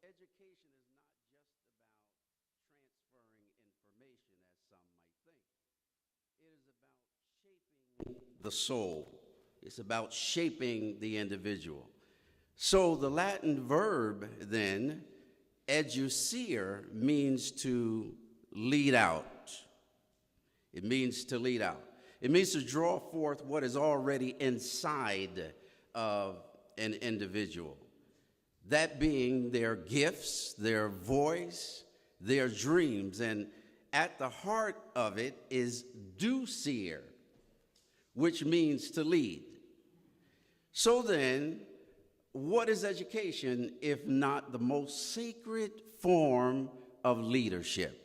Education is not just about transferring information, as some might think. It is about shaping the soul. It's about shaping the individual. So the Latin verb, then, educere, means to lead out. It means to lead out. It means to draw forth what is already inside of an individual. That being their gifts, their voice, their dreams. And at the heart of it is ducere, which means to lead. So then, what is education if not the most sacred form of leadership?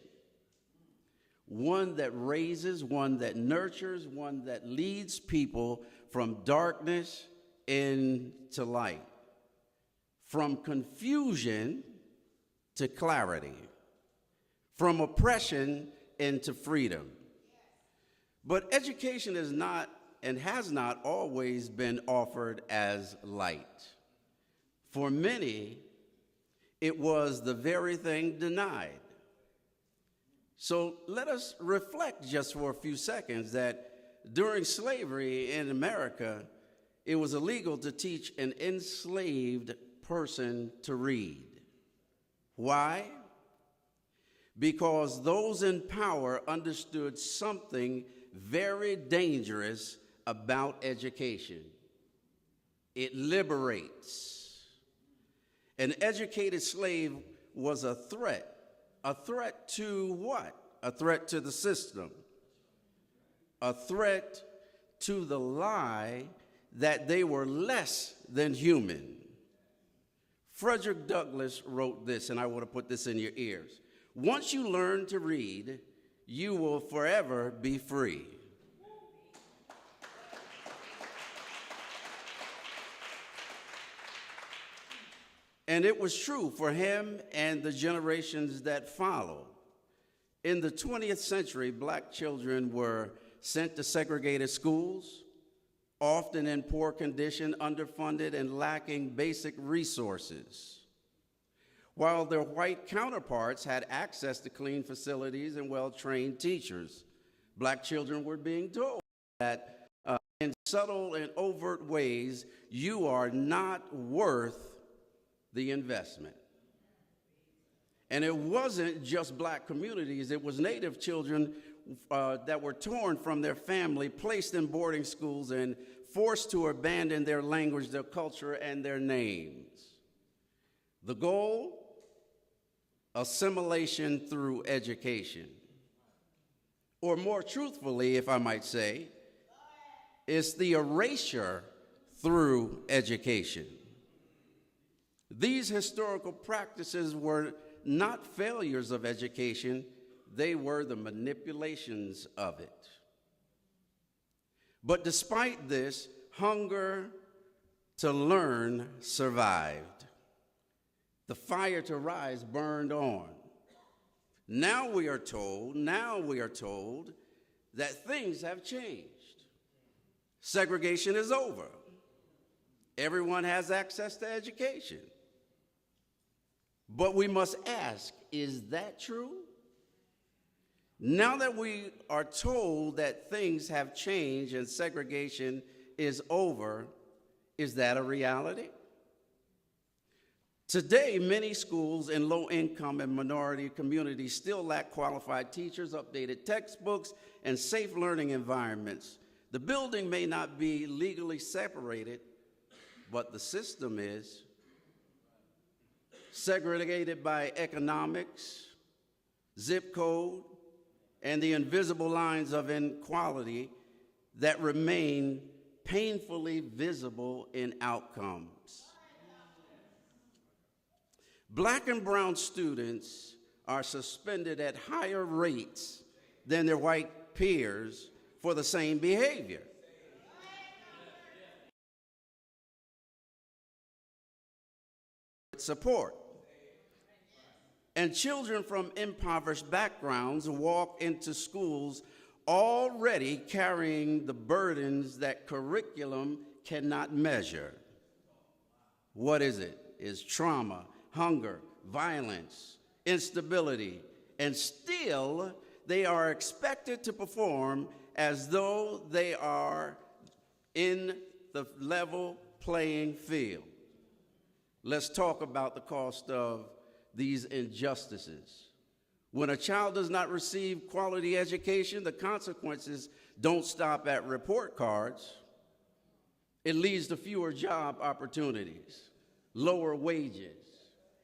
One that raises, one that nurtures, one that leads people from darkness into light, from confusion to clarity, from oppression into freedom. But education is not and has not always been offered as light. For many, it was the very thing denied. So let us reflect just for a few seconds that during slavery in America, it was illegal to teach an enslaved person to read. Why? Because those in power understood something very dangerous about education. It liberates. An educated slave was a threat. A threat to what? A threat to the system. A threat to the lie that they were less than human. Frederick Douglass wrote this, and I want to put this in your ears. Once you learn to read, you will forever be free. And it was true for him and the generations that followed. In the 20th century, black children were sent to segregated schools, often in poor condition, underfunded, and lacking basic resources. While their white counterparts had access to clean facilities and well-trained teachers, black children were being told that in subtle and overt ways, you are not worth the investment. And it wasn't just black communities, it was Native children that were torn from their family, placed in boarding schools, and forced to abandon their language, their culture, and their names. The goal? Assimilation through education. Or more truthfully, if I might say, it's the erasure through education. These historical practices were not failures of education, they were the manipulations of it. But despite this, hunger to learn survived. The fire to rise burned on. Now we are told that things have changed. Segregation is over. Everyone has access to education. But we must ask, is that true? Now that we are told that things have changed and segregation is over, is that a reality? Today, many schools in low-income and minority communities still lack qualified teachers, updated textbooks, and safe learning environments. The building may not be legally separated, but the system is. Segregated by economics, zip code, and the invisible lines of inequality that remain painfully visible in outcomes. Black and brown students are suspended at higher rates than their white peers for the same behavior. Support. And children from impoverished backgrounds walk into schools already carrying the burdens that curriculum cannot measure. What is it? It's trauma, hunger, violence, instability, and still they are expected to perform as though they are in the level playing field. Let's talk about the cost of these injustices. When a child does not receive quality education, the consequences don't stop at report cards. It leads to fewer job opportunities, lower wages,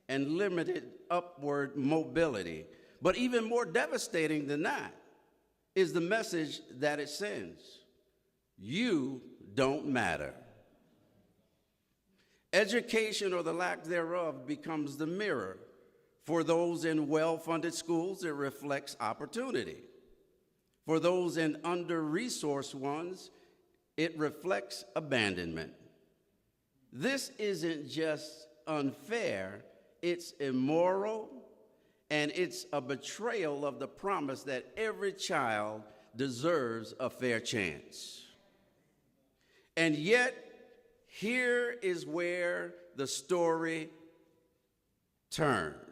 and limited upward mobility. But even more devastating than that is the message that it sends. You don't matter. Education, or the lack thereof, becomes the mirror. For those in well-funded schools, it reflects opportunity. For those in under-resourced ones, it reflects abandonment. This isn't just unfair, it's immoral, and it's a betrayal of the promise that every child deserves a fair chance. And yet, here is where the story turns.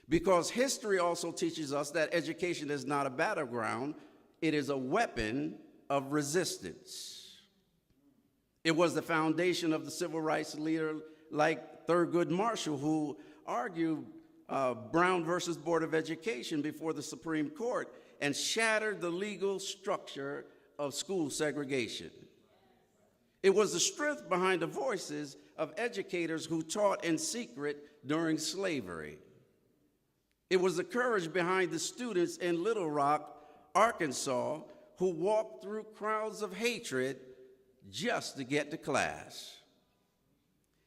Because history also teaches us that education is not a battleground, it is a weapon of resistance. It was the foundation of the civil rights leader like Thurgood Marshall, who argued Brown versus Board of Education before the Supreme Court and shattered the legal structure of school segregation. It was the strength behind the voices of educators who taught in secret during slavery. It was the courage behind the students in Little Rock, Arkansas, who walked through crowds of hatred just to get to class.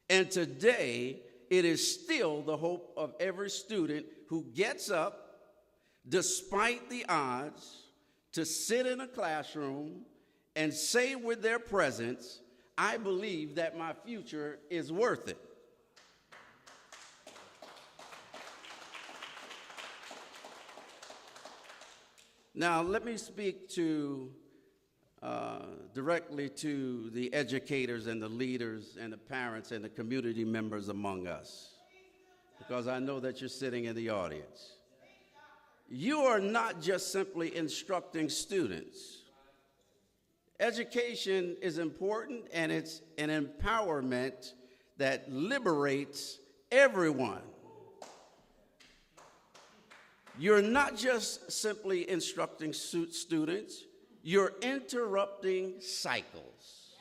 And today, it is still the hope of every student who gets up, despite the odds, to sit in a classroom and say with their presence, "I believe that my future is worth it." Now, let me speak directly to the educators and the leaders and the parents and the community members among us, because I know that you're sitting in the audience. You are not just simply instructing students. Education is important, and it's an empowerment that liberates everyone. You're not just simply instructing students, you're interrupting cycles.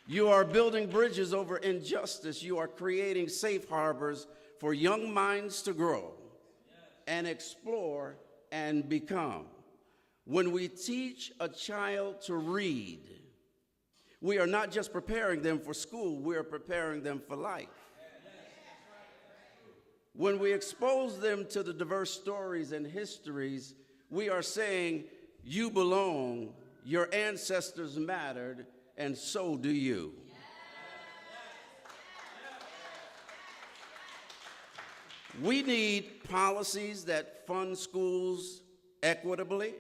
You are building bridges over injustice. You are creating safe harbors for young minds to grow and explore and become. When we teach a child to read, we are not just preparing them for school, we are preparing them for life. When we expose them to the diverse stories and histories, we are saying, you belong, your ancestors mattered, and so do you. We need policies that fund schools equitably.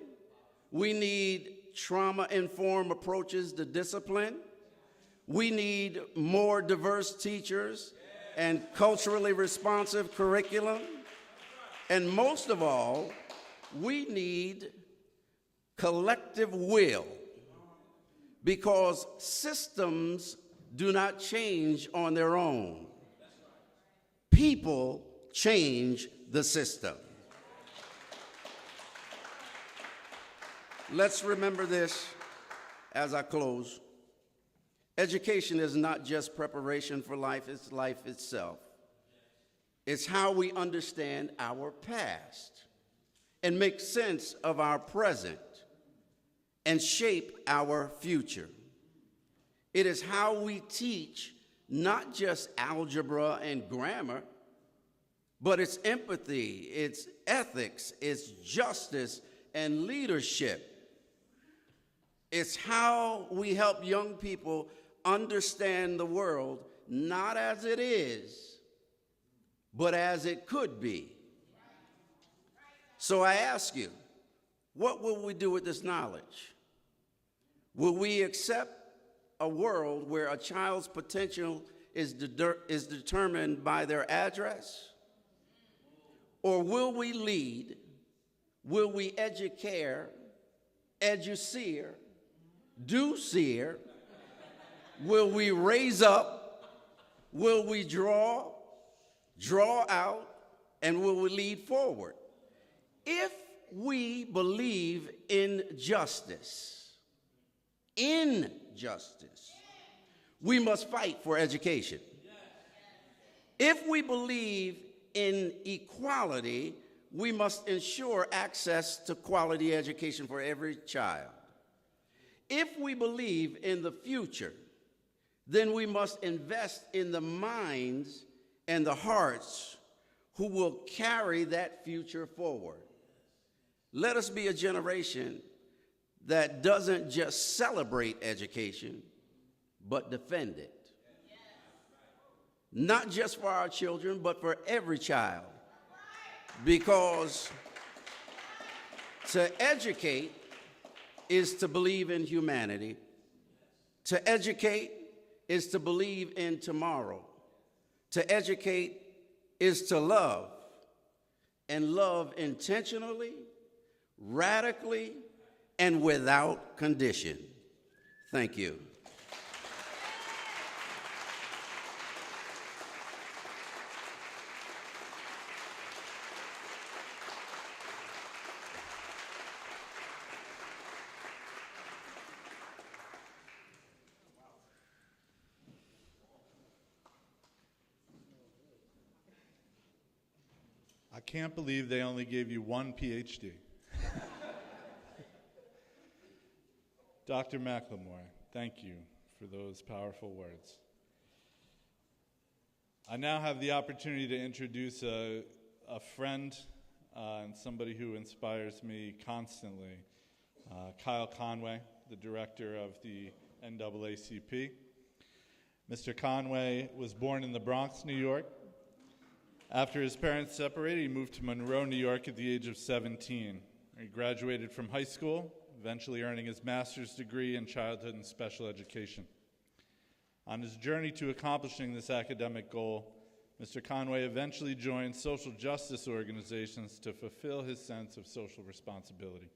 We need trauma-informed approaches to discipline. We need more diverse teachers and culturally responsive curriculum. And most of all, we need collective will, because systems do not change on their own. People change the system. Let's remember this as I close. Education is not just preparation for life, it's life itself. It's how we understand our past and make sense of our present and shape our future. It is how we teach not just algebra and grammar, but it's empathy, it's ethics, it's justice and leadership. It's how we help young people understand the world not as it is, but as it could be. So I ask you, what will we do with this knowledge? Will we accept a world where a child's potential is determined by their address? Or will we lead, will we educare, educere, do seer, will we raise up, will we draw out, and will we lead forward? If we believe in justice, we must fight for education. If we believe in equality, we must ensure access to quality education for every child. If we believe in the future, then we must invest in the minds and the hearts who will carry that future forward. Let us be a generation that doesn't just celebrate education, but defend it. Not just for our children, but for every child. Because to educate is to believe in humanity. To educate is to believe in tomorrow. To educate is to love, and love intentionally, radically, and without condition. Thank you. I can't believe they only gave you one PhD. Dr. McLymore, thank you for those powerful words. I now have the opportunity to introduce a friend and somebody who inspires me constantly, Kyle Conway, the director of the NAACP. Mr. Conway was born in the Bronx, New York. After his parents separated, he moved to Monroe, New York at the age of 17. He graduated from high school, eventually earning his master's degree in childhood and special education. On his journey to accomplishing this academic goal, Mr. Conway eventually joined social justice organizations to fulfill his sense of social responsibility.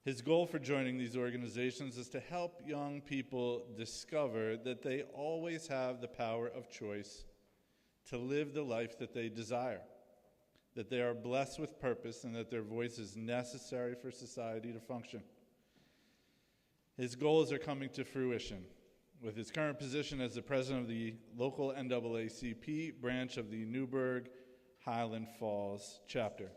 His goal for joining these organizations is to help young people discover that they always have the power of choice to live the life that they desire, that they are blessed with purpose, and that their voice is necessary for society to function. His goals are coming to fruition with his current position as the president of the local NAACP branch of the Newburgh Highland Falls chapter.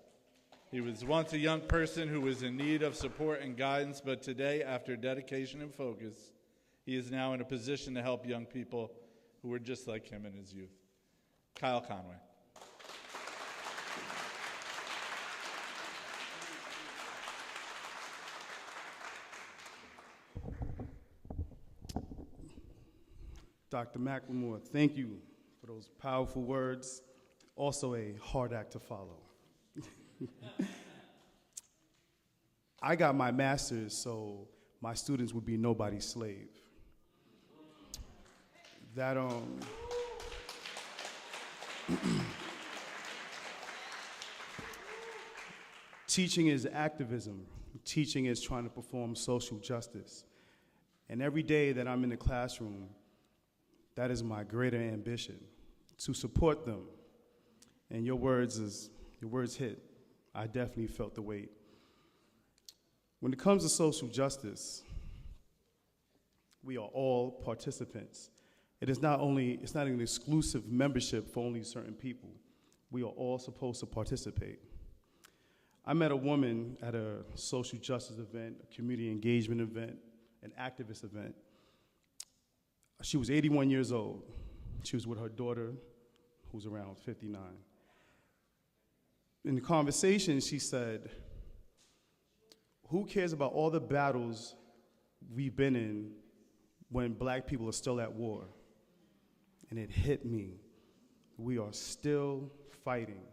He was once a young person who was in need of support and guidance, but today, after dedication and focus, he is now in a position to help young people who were just like him in his youth. Kyle Conway. Dr. McLymore, thank you for those powerful words. Also a hard act to follow. I got my master's so my students would be nobody's slave. That teaching is activism. Teaching is trying to perform social justice. And every day that I'm in the classroom, that is my greater ambition, to support them. And your words hit. I definitely felt the weight. When it comes to social justice, we are all participants. It's not an exclusive membership for only certain people. We are all supposed to participate. I met a woman at a social justice event, a community engagement event, an activist event. She was 81 years old. She was with her daughter, who's around 59. In the conversation, she said, "Who cares about all the battles we've been in when black people are still at war?" And it hit me. We are still fighting.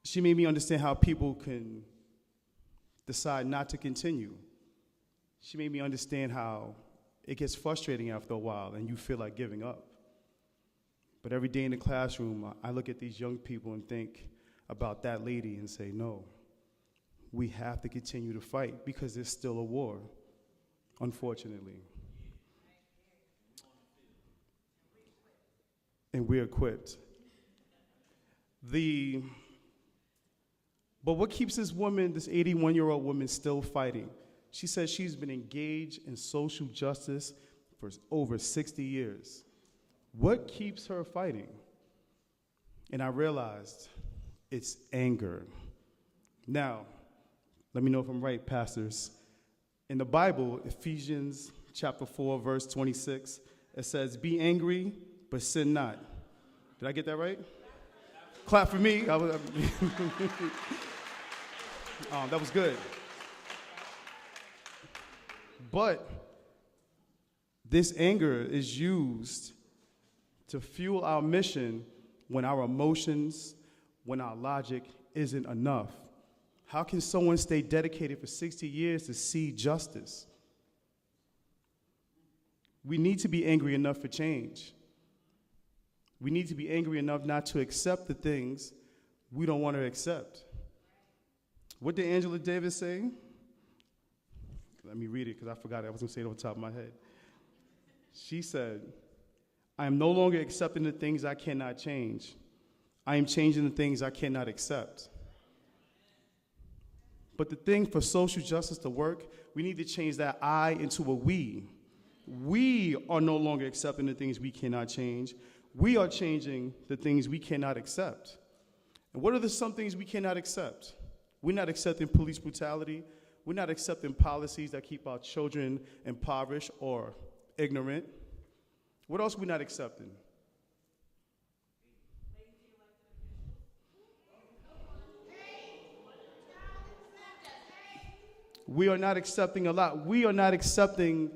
She made me understand how people can decide not to continue. She made me understand how it gets frustrating after a while, and you feel like giving up. But every day in the classroom, I look at these young people and think about that lady and say, no, we have to continue to fight because there's still a war, unfortunately. And we're equipped. But what keeps this woman, this 81-year-old woman, still fighting? She says she's been engaged in social justice for over 60 years. What keeps her fighting? And I realized it's anger. Now, let me know if I'm right, pastors. In the Bible, Ephesians chapter 4, verse 26, it says, be angry, but sin not. Did I get that right? Clap for me. That was good. But this anger is used to fuel our mission when our emotions, when our logic isn't enough. How can someone stay dedicated for 60 years to see justice? We need to be angry enough for change. We need to be angry enough not to accept the things we don't want to accept. What did Angela Davis say? Let me read it because I forgot it. I was going to say it off the top of my head. She said, I am no longer accepting the things I cannot change. I am changing the things I cannot accept. But the thing for social justice to work, we need to change that I into a we. We are no longer accepting the things we cannot change. We are changing the things we cannot accept. And what are some things we cannot accept? We're not accepting police brutality. We're not accepting policies that keep our children impoverished or ignorant. What else are we not accepting? We are not accepting a lot. We are not accepting.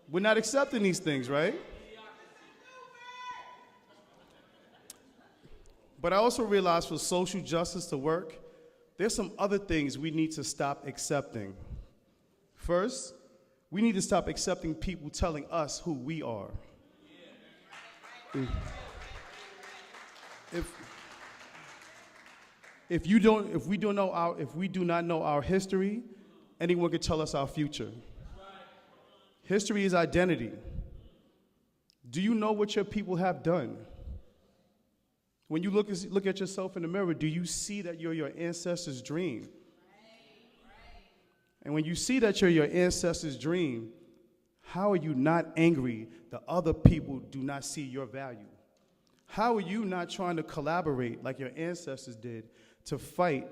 We're not accepting these things, right? But I also realize for social justice to work, there's some other things we need to stop accepting. First, we need to stop accepting people telling us who we are. If we do not know our history, anyone can tell us our future. History is identity. Do you know what your people have done? When you look at yourself in the mirror, do you see that you're your ancestors' dream? And when you see that you're your ancestors' dream, how are you not angry that other people do not see your value? How are you not trying to collaborate like your ancestors did to fight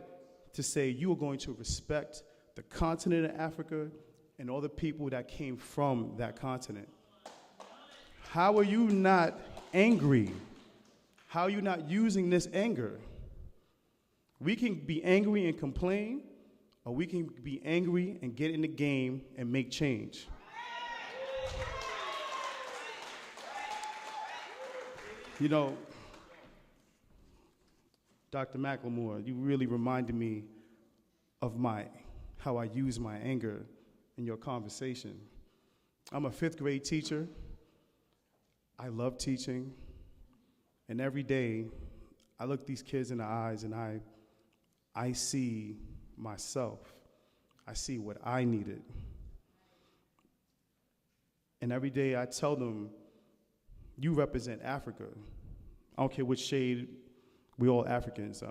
to say you are going to respect the continent of Africa and all the people that came from that continent? How are you not angry? How are you not using this anger? We can be angry and complain, or we can be angry and get in the game and make change. You know, Dr. McLymore, you really reminded me of how I use my anger in your conversation. I'm a 5th grade teacher. I love teaching. And every day, I look these kids in the eyes and I see myself. I see what I needed. And every day I tell them, you represent Africa. I don't care which shade, we're all Africans.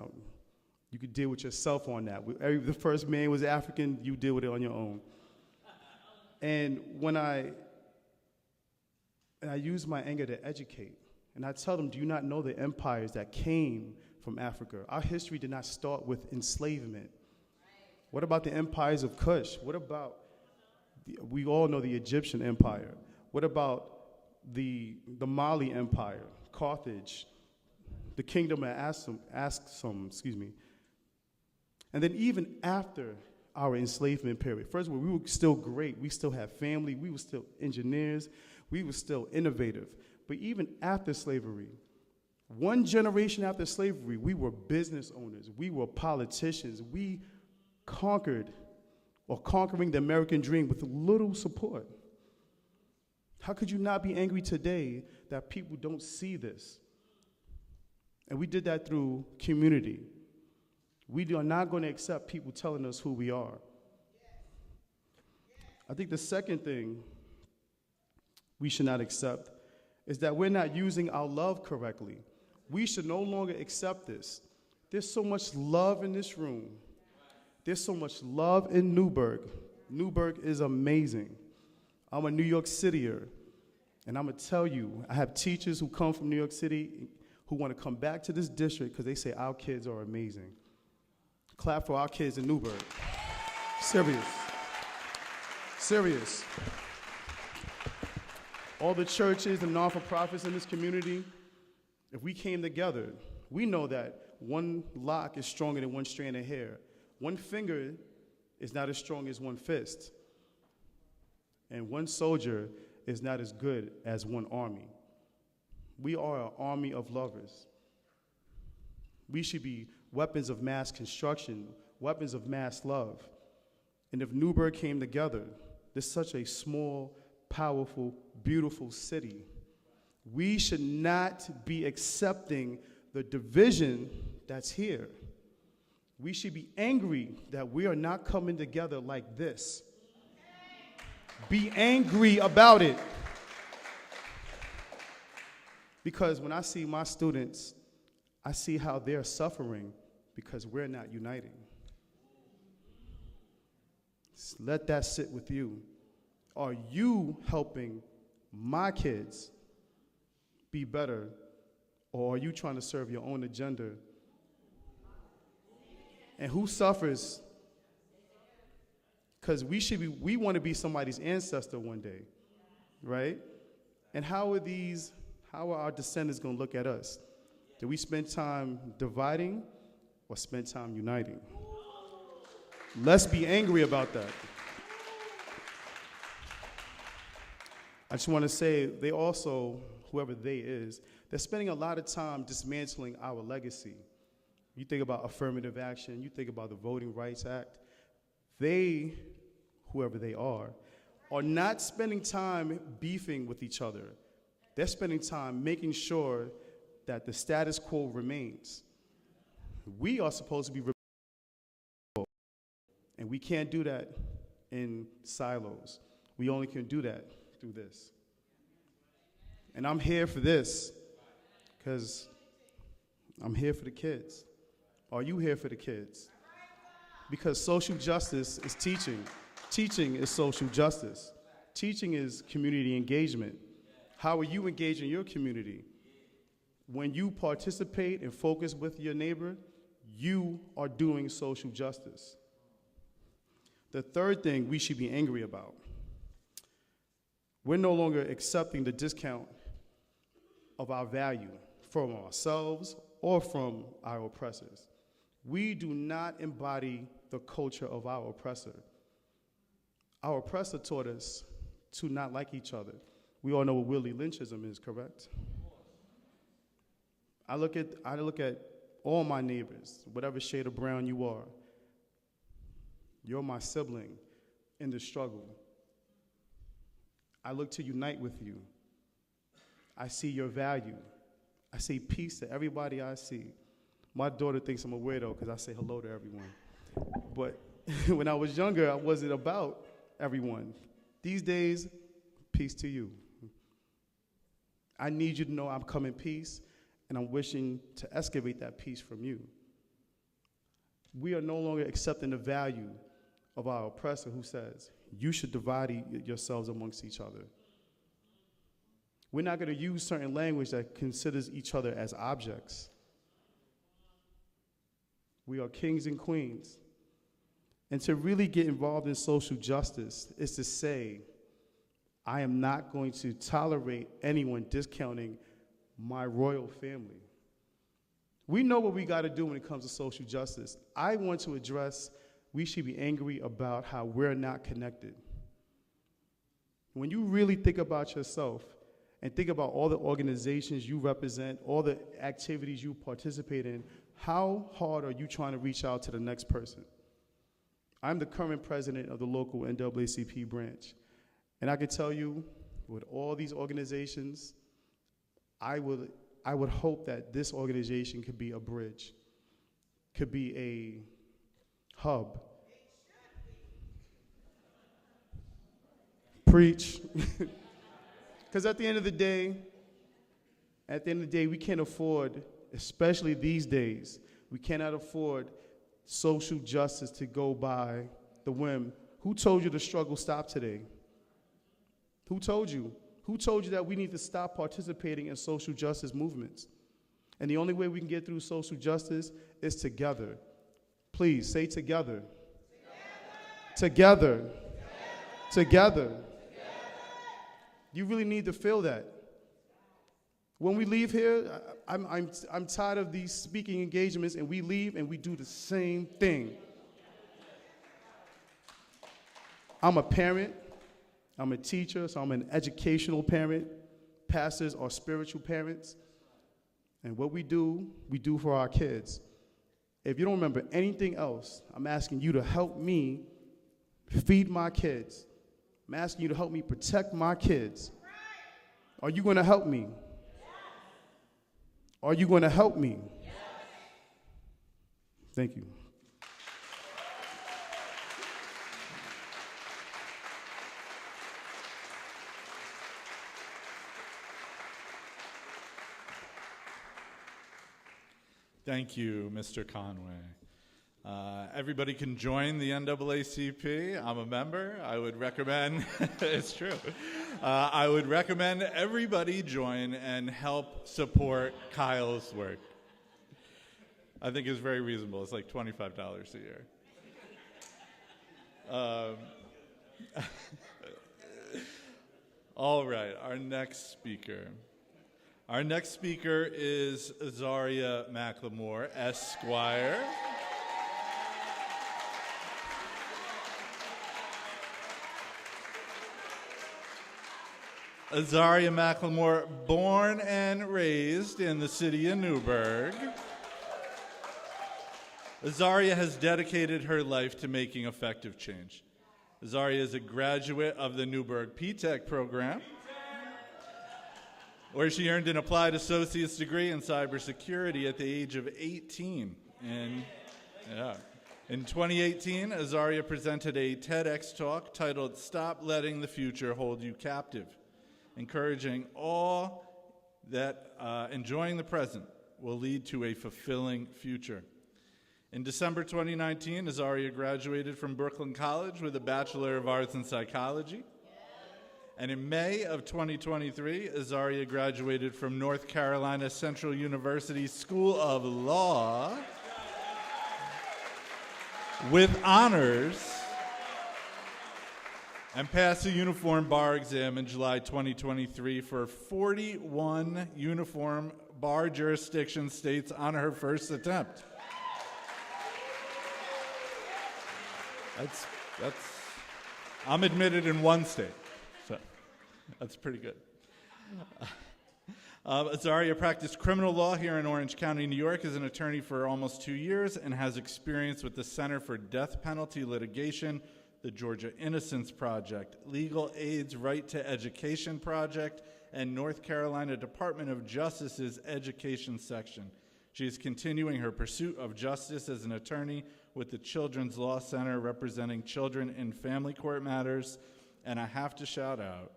You could deal with yourself on that. The first man was African, you deal with it on your own. And when I use my anger to educate, and I tell them, do you not know the empires that came from Africa? Our history did not start with enslavement. What about the empires of Kush? What about, we all know the Egyptian empire. What about the Mali empire, Carthage, the kingdom of Axum, And then even after our enslavement period, first of all, we were still great. We still had family. We were still engineers. We were still innovative. But even after slavery, one generation after slavery, we were business owners. We were politicians. We conquered or conquering the American dream with little support. How could you not be angry today that people don't see this? And we did that through community. We are not going to accept people telling us who we are. I think the second thing we should not accept is that we're not using our love correctly. We should no longer accept this. There's so much love in this room. There's so much love in Newburgh. Newburgh is amazing. I'm a New York Cityer, and I'm going to tell you, I have teachers who come from New York City who want to come back to this district because they say our kids are amazing. Clap for our kids in Newburgh. Serious. Serious. All the churches and non-for-profits in this community, if we came together, we know that one lock is stronger than one strand of hair. One finger is not as strong as one fist. And one soldier is not as good as one army. We are an army of lovers. We should be weapons of mass construction, weapons of mass love. And if Newburgh came together, there's such a small, powerful, beautiful city. We should not be accepting the division that's here. We should be angry that we are not coming together like this. Be angry about it. Because when I see my students, I see how they're suffering because we're not uniting. Let that sit with you. Are you helping my kids be better, or are you trying to serve your own agenda? And who suffers? Because we want to be somebody's ancestor one day, right? And how are our descendants going to look at us? Do we spend time dividing or spend time uniting? Let's be angry about that. I just want to say they also, whoever they is, they're spending a lot of time dismantling our legacy. You think about affirmative action, you think about the Voting Rights Act. They, whoever they are not spending time beefing with each other. They're spending time making sure that the status quo remains. We are supposed to be and we can't do that in silos. We only can do that through this. And I'm here for this because I'm here for the kids. Are you here for the kids? Because social justice is teaching. Teaching is social justice. Teaching is community engagement. How are you engaging your community? When you participate and focus with your neighbor, you are doing social justice. The third thing we should be angry about, we're no longer accepting the discount of our value from ourselves or from our oppressors. We do not embody the culture of our oppressor. Our oppressor taught us to not like each other. We all know what Willie Lynchism is, correct? I look at all my neighbors, whatever shade of brown you are. You're my sibling in the struggle. I look to unite with you. I see your value. I say peace to everybody I see. My daughter thinks I'm a weirdo because I say hello to everyone. But when I was younger, I wasn't about everyone. These days, peace to you. I need you to know I'm come in peace, and I'm wishing to excavate that peace from you. We are no longer accepting the value of our oppressor who says, you should divide yourselves amongst each other. We're not going to use certain language that considers each other as objects. We are kings and queens. And to really get involved in social justice is to say, I am not going to tolerate anyone discounting my royal family. We know what we got to do when it comes to social justice. I want to address, we should be angry about how we're not connected. When you really think about yourself and think about all the organizations you represent, all the activities you participate in, how hard are you trying to reach out to the next person? I'm the current president of the local NAACP branch. And I can tell you, with all these organizations, I would hope that this organization could be a bridge, could be a hub. Preach. Because at the end of the day, we can't afford, especially these days, we cannot afford social justice to go by the whim. Who told you the struggle stopped today? Who told you? Who told you that we need to stop participating in social justice movements? And the only way we can get through social justice is together. Please say together. Together. Together. You really need to feel that. When we leave here, I'm tired of these speaking engagements, and we leave and we do the same thing. I'm a parent. I'm a teacher, so I'm an educational parent. Pastors are spiritual parents. And what we do for our kids. If you don't remember anything else, I'm asking you to help me feed my kids. I'm asking you to help me protect my kids. Are you going to help me? Are you going to help me? Thank you. Thank you, Mr. Conway. Everybody can join the NAACP. I'm a member. I would recommend, it's true. I would recommend everybody join and help support Kyle's work. I think it's very reasonable. It's like $25 a year. All right, our next speaker. Our next speaker is Azaria McLymore, Esquire. Azaria McLymore, born and raised in the city of Newburgh. Azaria has dedicated her life to making effective change. Azaria is a graduate of the Newburgh P-Tech program, where she earned an applied associate's degree in cybersecurity at the age of 18. In 2018, Azaria presented a TEDx talk titled "Stop Letting the Future Hold You Captive," encouraging all that enjoying the present will lead to a fulfilling future. In December 2019, Azaria graduated from Brooklyn College with a Bachelor of Arts in Psychology. And in May of 2023, Azaria graduated from North Carolina Central University School of Law with honors and passed the uniform bar exam in July 2023 for 41 uniform bar jurisdiction states on her first attempt. I'm admitted in one state. That's pretty good. Azaria practiced criminal law here in Orange County, New York, as an attorney for almost 2 years and has experience with the Center for Death Penalty Litigation, the Georgia Innocence Project, Legal Aid's Right to Education Project, and North Carolina Department of Justice's Education Section. She is continuing her pursuit of justice as an attorney with the Children's Law Center, representing children in family court matters. And I have to shout out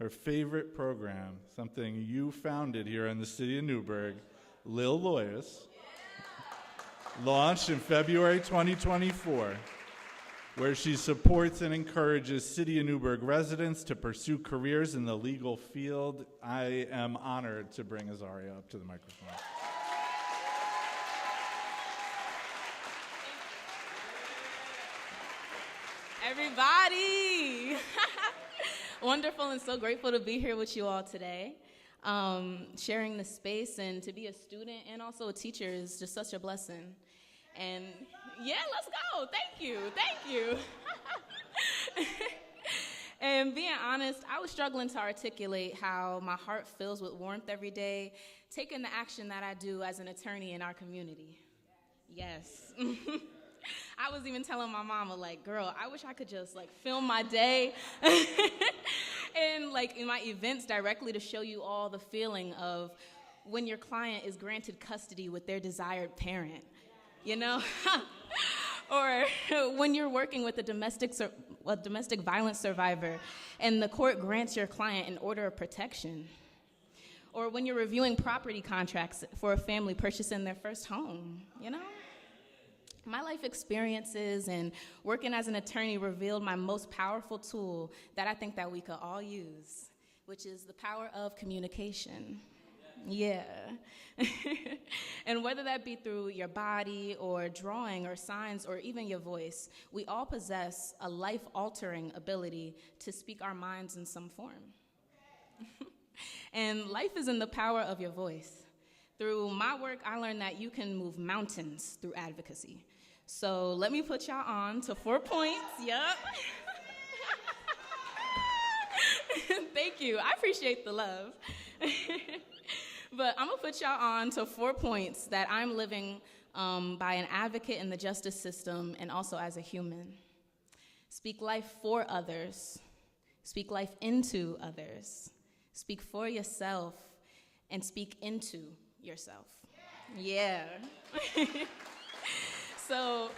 her favorite program, something you founded here in the city of Newburgh, Lil Lawyers, launched in February 2024, where she supports and encourages City of Newburgh residents to pursue careers in the legal field. I am honored to bring Azaria up to the microphone. Everybody! Wonderful and so grateful to be here with you all today. Sharing the space, and to be a student and also a teacher is just such a blessing. And yeah, let's go. Thank you. And being honest, I was struggling to articulate how my heart fills with warmth every day, taking the action that I do as an attorney in our community. Yes. I was even telling my mama, like, girl, I wish I could just, like, film my day and, like, in my events directly to show you all the feeling of when your client is granted custody with their desired parent, you know? Or when you're working with a domestic violence survivor and the court grants your client an order of protection. Or when you're reviewing property contracts for a family purchasing their first home, you know? My life experiences and working as an attorney revealed my most powerful tool that I think that we could all use, which is the power of communication. Yeah. And whether that be through your body or drawing or signs or even your voice, we all possess a life-altering ability to speak our minds in some form. And life is in the power of your voice. Through my work, I learned that you can move mountains through advocacy. So let me put y'all on to 4 points. Yup. Thank you. I appreciate the love. But I'm going to put y'all on to 4 points that I'm living by an advocate in the justice system and also as a human. Speak life for others. Speak life into others. Speak for yourself and speak into yourself. Yeah. So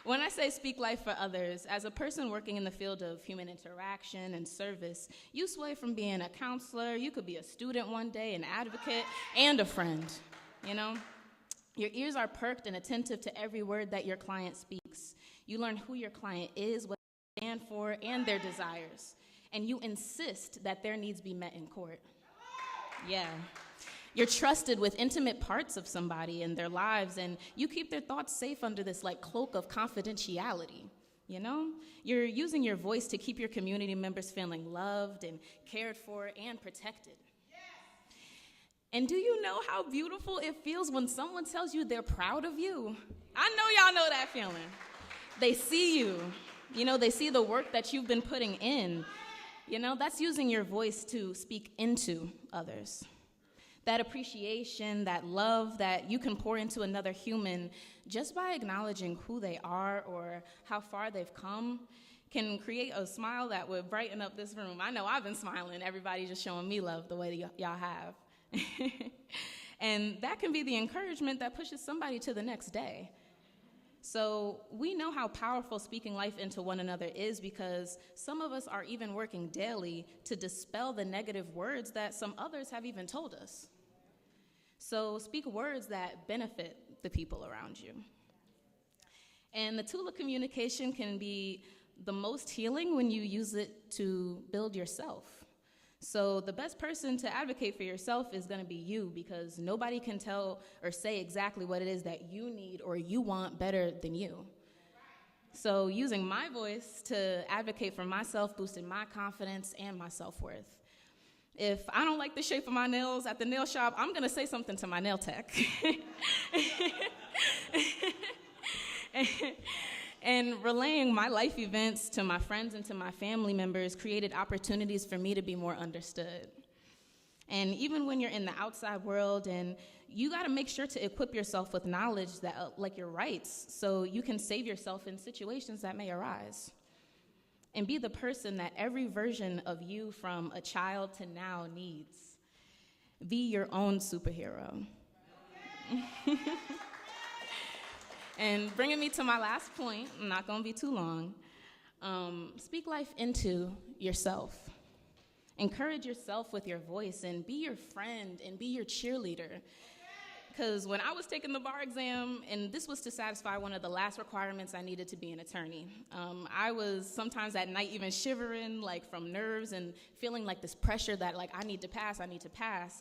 when I say speak life for others, as a person working in the field of human interaction and service, you sway from being a counselor, you could be a student one day, an advocate, and a friend, you know? Your ears are perked and attentive to every word that your client speaks. You learn who your client is, what they stand for, and their desires. And you insist that their needs be met in court. Yeah. You're trusted with intimate parts of somebody and their lives, and you keep their thoughts safe under this like cloak of confidentiality, you know? You're using your voice to keep your community members feeling loved and cared for and protected. Yes. And do you know how beautiful it feels when someone tells you they're proud of you? I know y'all know that feeling. They see you, you know, they see the work that you've been putting in. You know, that's using your voice to speak into others. That appreciation, that love that you can pour into another human just by acknowledging who they are or how far they've come can create a smile that would brighten up this room. I know I've been smiling. Everybody just showing me love the way that y'all have. And that can be the encouragement that pushes somebody to the next day. So we know how powerful speaking life into one another is because some of us are even working daily to dispel the negative words that some others have even told us. So speak words that benefit the people around you. And the tool of communication can be the most healing when you use it to build yourself. So the best person to advocate for yourself is going to be you because nobody can tell or say exactly what it is that you need or you want better than you. So using my voice to advocate for myself boosted my confidence and my self-worth. If I don't like the shape of my nails at the nail shop, I'm going to say something to my nail tech. And relaying my life events to my friends and to my family members created opportunities for me to be more understood. And even when you're in the outside world, and you got to make sure to equip yourself with knowledge that, like your rights, so you can save yourself in situations that may arise. And be the person that every version of you from a child to now needs. Be your own superhero. And bringing me to my last point, I'm not going to be too long, speak life into yourself. Encourage yourself with your voice and be your friend and be your cheerleader. Because when I was taking the bar exam, and this was to satisfy one of the last requirements I needed to be an attorney, I was sometimes at night even shivering like from nerves and feeling like this pressure that like I need to pass.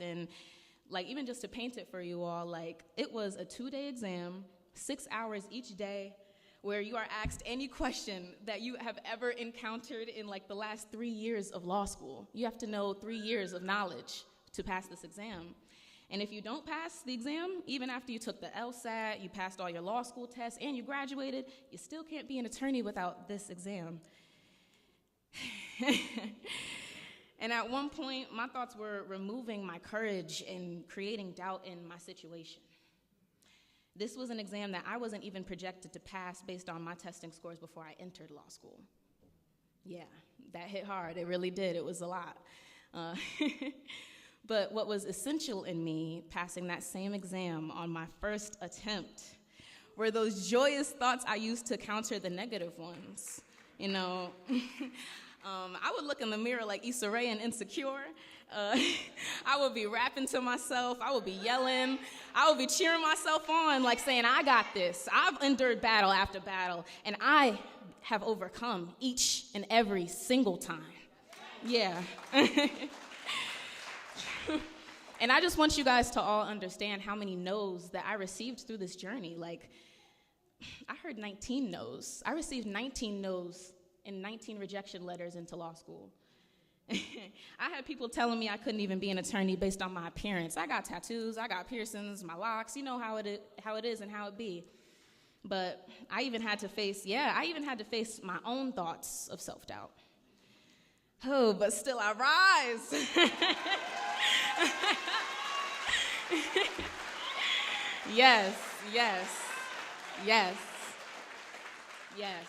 And like even just to paint it for you all, like it was a 2-day exam, 6 hours each day, where you are asked any question that you have ever encountered in like the last 3 years of law school. You have to know 3 years of knowledge to pass this exam. And if you don't pass the exam, even after you took the LSAT, you passed all your law school tests, and you graduated, you still can't be an attorney without this exam. And at one point, my thoughts were removing my courage and creating doubt in my situation. This was an exam that I wasn't even projected to pass based on my testing scores before I entered law school. Yeah, that hit hard. It really did. It was a lot. But what was essential in me passing that same exam on my first attempt were those joyous thoughts I used to counter the negative ones. You know, I would look in the mirror like Issa Rae in Insecure. I would be rapping to myself. I would be yelling. I would be cheering myself on, like saying, I got this. I've endured battle after battle, and I have overcome each and every single time. Yeah. And I just want you guys to all understand how many no's that I received through this journey. Like, I heard 19 no's. I received 19 no's and 19 rejection letters into law school. I had people telling me I couldn't even be an attorney based on my appearance. I got tattoos, I got piercings, my locks, you know how it is and how it be. But I even had to face my own thoughts of self-doubt. Oh, but still I rise. Yes, yes, yes, yes,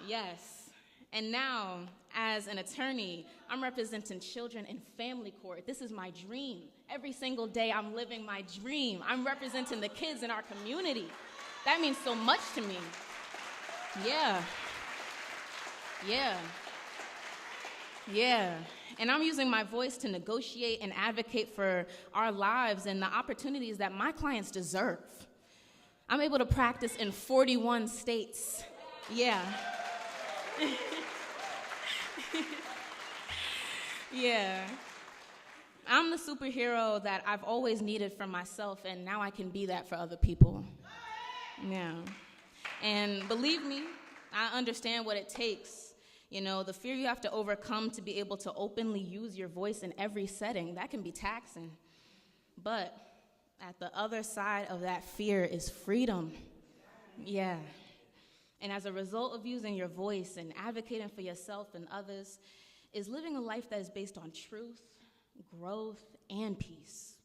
yes. And now, as an attorney, I'm representing children in family court. This is my dream. Every single day, I'm living my dream. I'm representing the kids in our community. That means so much to me. Yeah. Yeah. Yeah. And I'm using my voice to negotiate and advocate for our lives and the opportunities that my clients deserve. I'm able to practice in 41 states. Yeah. Yeah. I'm the superhero that I've always needed for myself, and now I can be that for other people. Yeah. And believe me, I understand what it takes. You know, the fear you have to overcome to be able to openly use your voice in every setting, that can be taxing. But at the other side of that fear is freedom. Yeah. And as a result of using your voice and advocating for yourself and others is living a life that is based on truth, growth, and peace.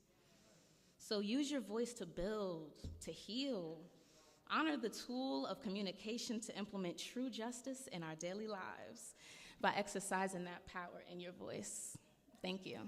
So use your voice to build, to heal. Honor the tool of communication to implement true justice in our daily lives by exercising that power in your voice. Thank you.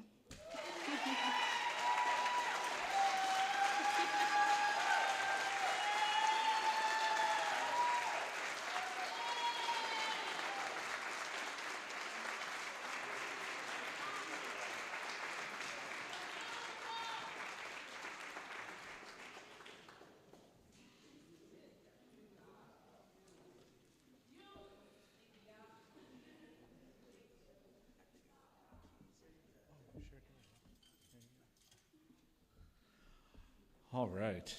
All right.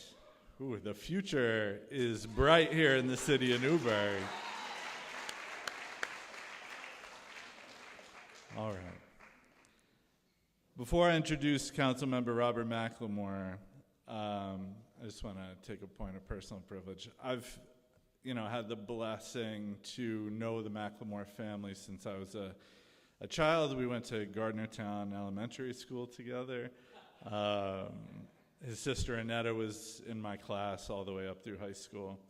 Ooh, the future is bright here in the city of Newbury. All right. Before I introduce Councilmember Robert McLymore, I just want to take a point of personal privilege. I've, had the blessing to know the McLymore family since I was a child. We went to Gardnertown Elementary School together. His sister Annetta was in my class all the way up through high school.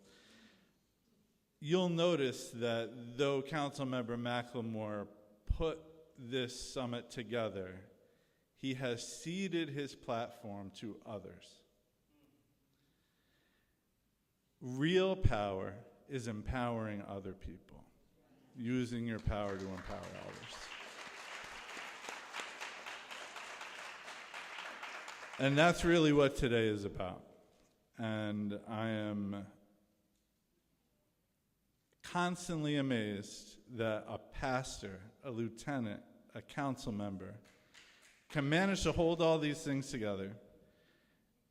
You'll notice that though Councilmember McLymore put this summit together, he has ceded his platform to others. Real power is empowering other people, using your power to empower others. And that's really what today is about. And I am constantly amazed that a pastor, a lieutenant, a council member can manage to hold all these things together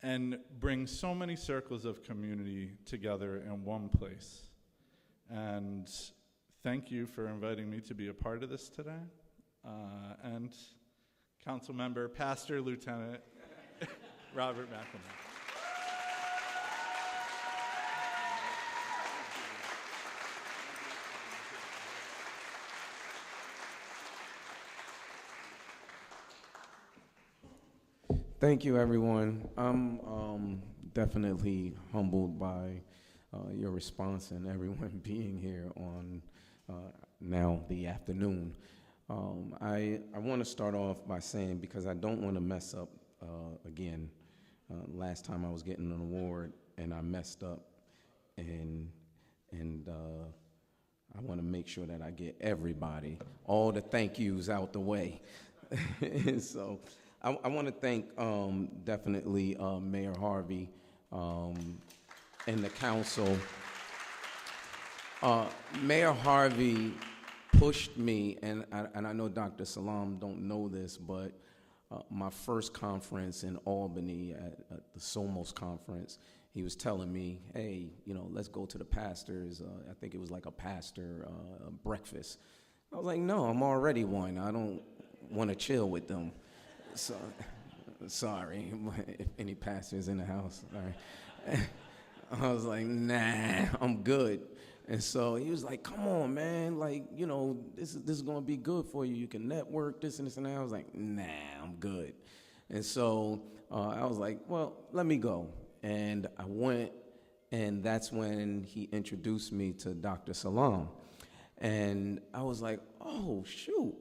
and bring so many circles of community together in one place. And thank you for inviting me to be a part of this today. And council member, pastor, lieutenant, Robert McLymore. Thank you, everyone. I'm definitely humbled by your response and everyone being here on now the afternoon. I want to start off by saying, because I don't want to mess up again, last time I was getting an award and I messed up, and I want to make sure that I get everybody, all the thank yous out the way. And so I want to thank definitely Mayor Harvey and the council. Mayor Harvey pushed me, and I know Dr. Salam don't know this, but my first conference in Albany at the Somos conference, he was telling me, hey, let's go to the pastors. I think it was like a pastor breakfast. I was like, no, I'm already one. I don't want to chill with them. So, sorry, if any pastors in the house. All right. I was like, nah, I'm good. And so he was like, come on, man, this is going to be good for you. You can network, this and this and that. I was like, nah, I'm good. And so I was like, well, let me go. And I went, and that's when he introduced me to Dr. Salam. And I was like, oh, shoot,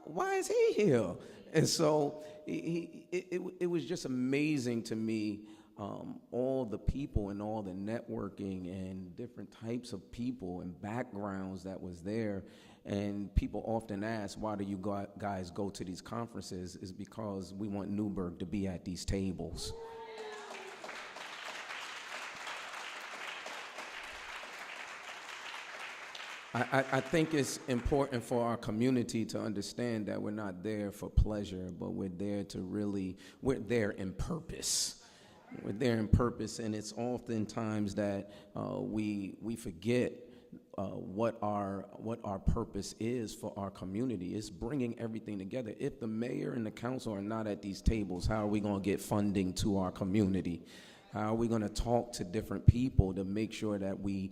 why is he here? And so it was just amazing to me, all the people and all the networking and different types of people and backgrounds that was there. And people often ask, why do you guys go to these conferences? Is because we want Newburgh to be at these tables. I think it's important for our community to understand that we're not there for pleasure, but we're there in purpose. We're there in purpose, and it's oftentimes that we forget what our purpose is for our community. It's bringing everything together. If the mayor and the council are not at these tables, how are we going to get funding to our community? How are we going to talk to different people to make sure that we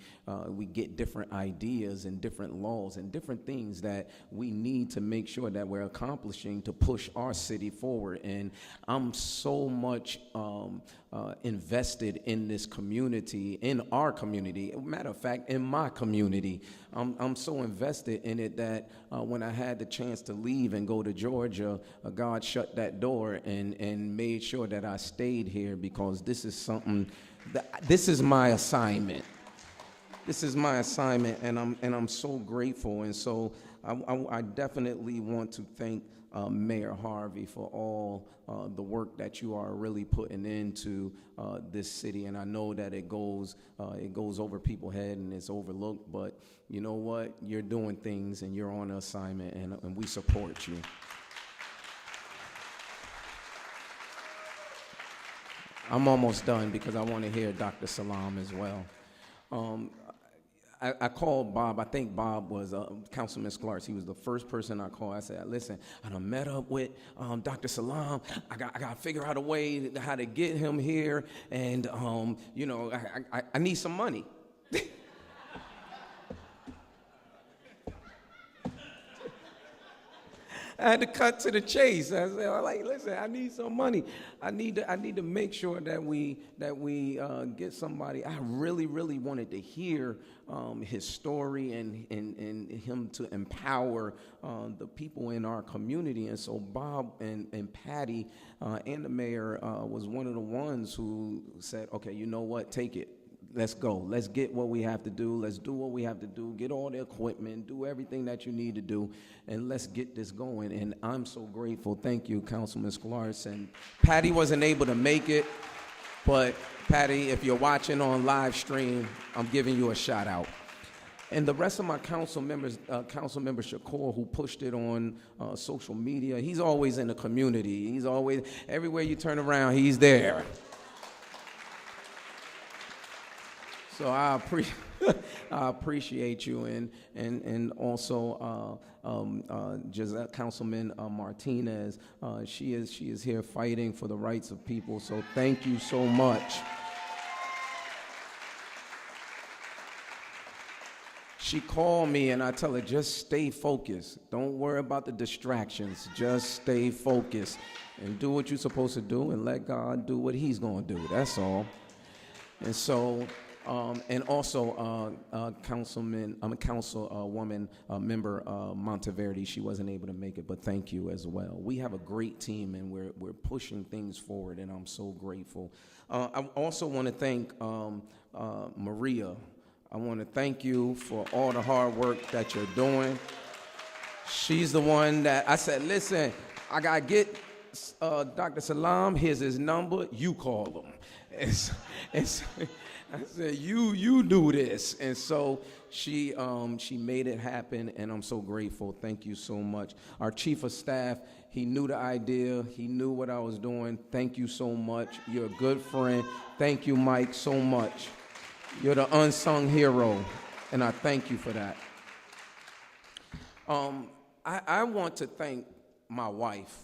get different ideas and different laws and different things that we need to make sure that we're accomplishing to push our city forward? And I'm so much invested in this community, in our community. Matter of fact, in my community, I'm so invested in it that when I had the chance to leave and go to Georgia, God shut that door and made sure that I stayed here, because this is something this is my assignment. This is my assignment, and I'm so grateful. And so I definitely want to thank Mayor Harvey for all the work that you are really putting into this city. And I know that it goes over people's head and it's overlooked, but you know what? You're doing things and you're on an assignment, and we support you. I'm almost done because I want to hear Dr. Salam as well. I called Bob. I think Bob was Councilman Sklarz. He was the first person I called. I said, listen, I done met up with Dr. Salam. I got to figure out a way how to get him here, and I need some money. I had to cut to the chase. I said, listen, I need some money. I need to make sure that we get somebody. I really wanted to hear his story and him to empower the people in our community. And so Bob and Patty and the mayor was one of the ones who said, okay, you know what, take it. Let's go. Let's get what we have to do. Let's do what we have to do. Get all the equipment. Do everything that you need to do. And let's get this going. And I'm so grateful. Thank you, Councilman Sklarz. And Patty wasn't able to make it. But, Patty, if you're watching on live stream, I'm giving you a shout out. And the rest of my council members, Councilmember Shakur, who pushed it on social media, he's always in the community. He's always, everywhere you turn around, he's there. So I appreciate you, and also Councilman Martinez. She is here fighting for the rights of people. So thank you so much. She called me, and I tell her, just stay focused. Don't worry about the distractions. Just stay focused and do what you're supposed to do and let God do what he's going to do. That's all. And so, and also councilwoman member Monteverde, she wasn't able to make it, but thank you as well. We have a great team, and we're pushing things forward, and I'm so grateful. I also want to thank Maria. I want to thank you for all the hard work that you're doing. She's the one that I said, listen, I got to get Dr. Salam, here's his number, you call him. And so, I said, you do this. And so she made it happen, and I'm so grateful. Thank you so much. Our chief of staff, he knew the idea. He knew what I was doing. Thank you so much. You're a good friend. Thank you, Mike, so much. You're the unsung hero, and I thank you for that. I want to thank my wife.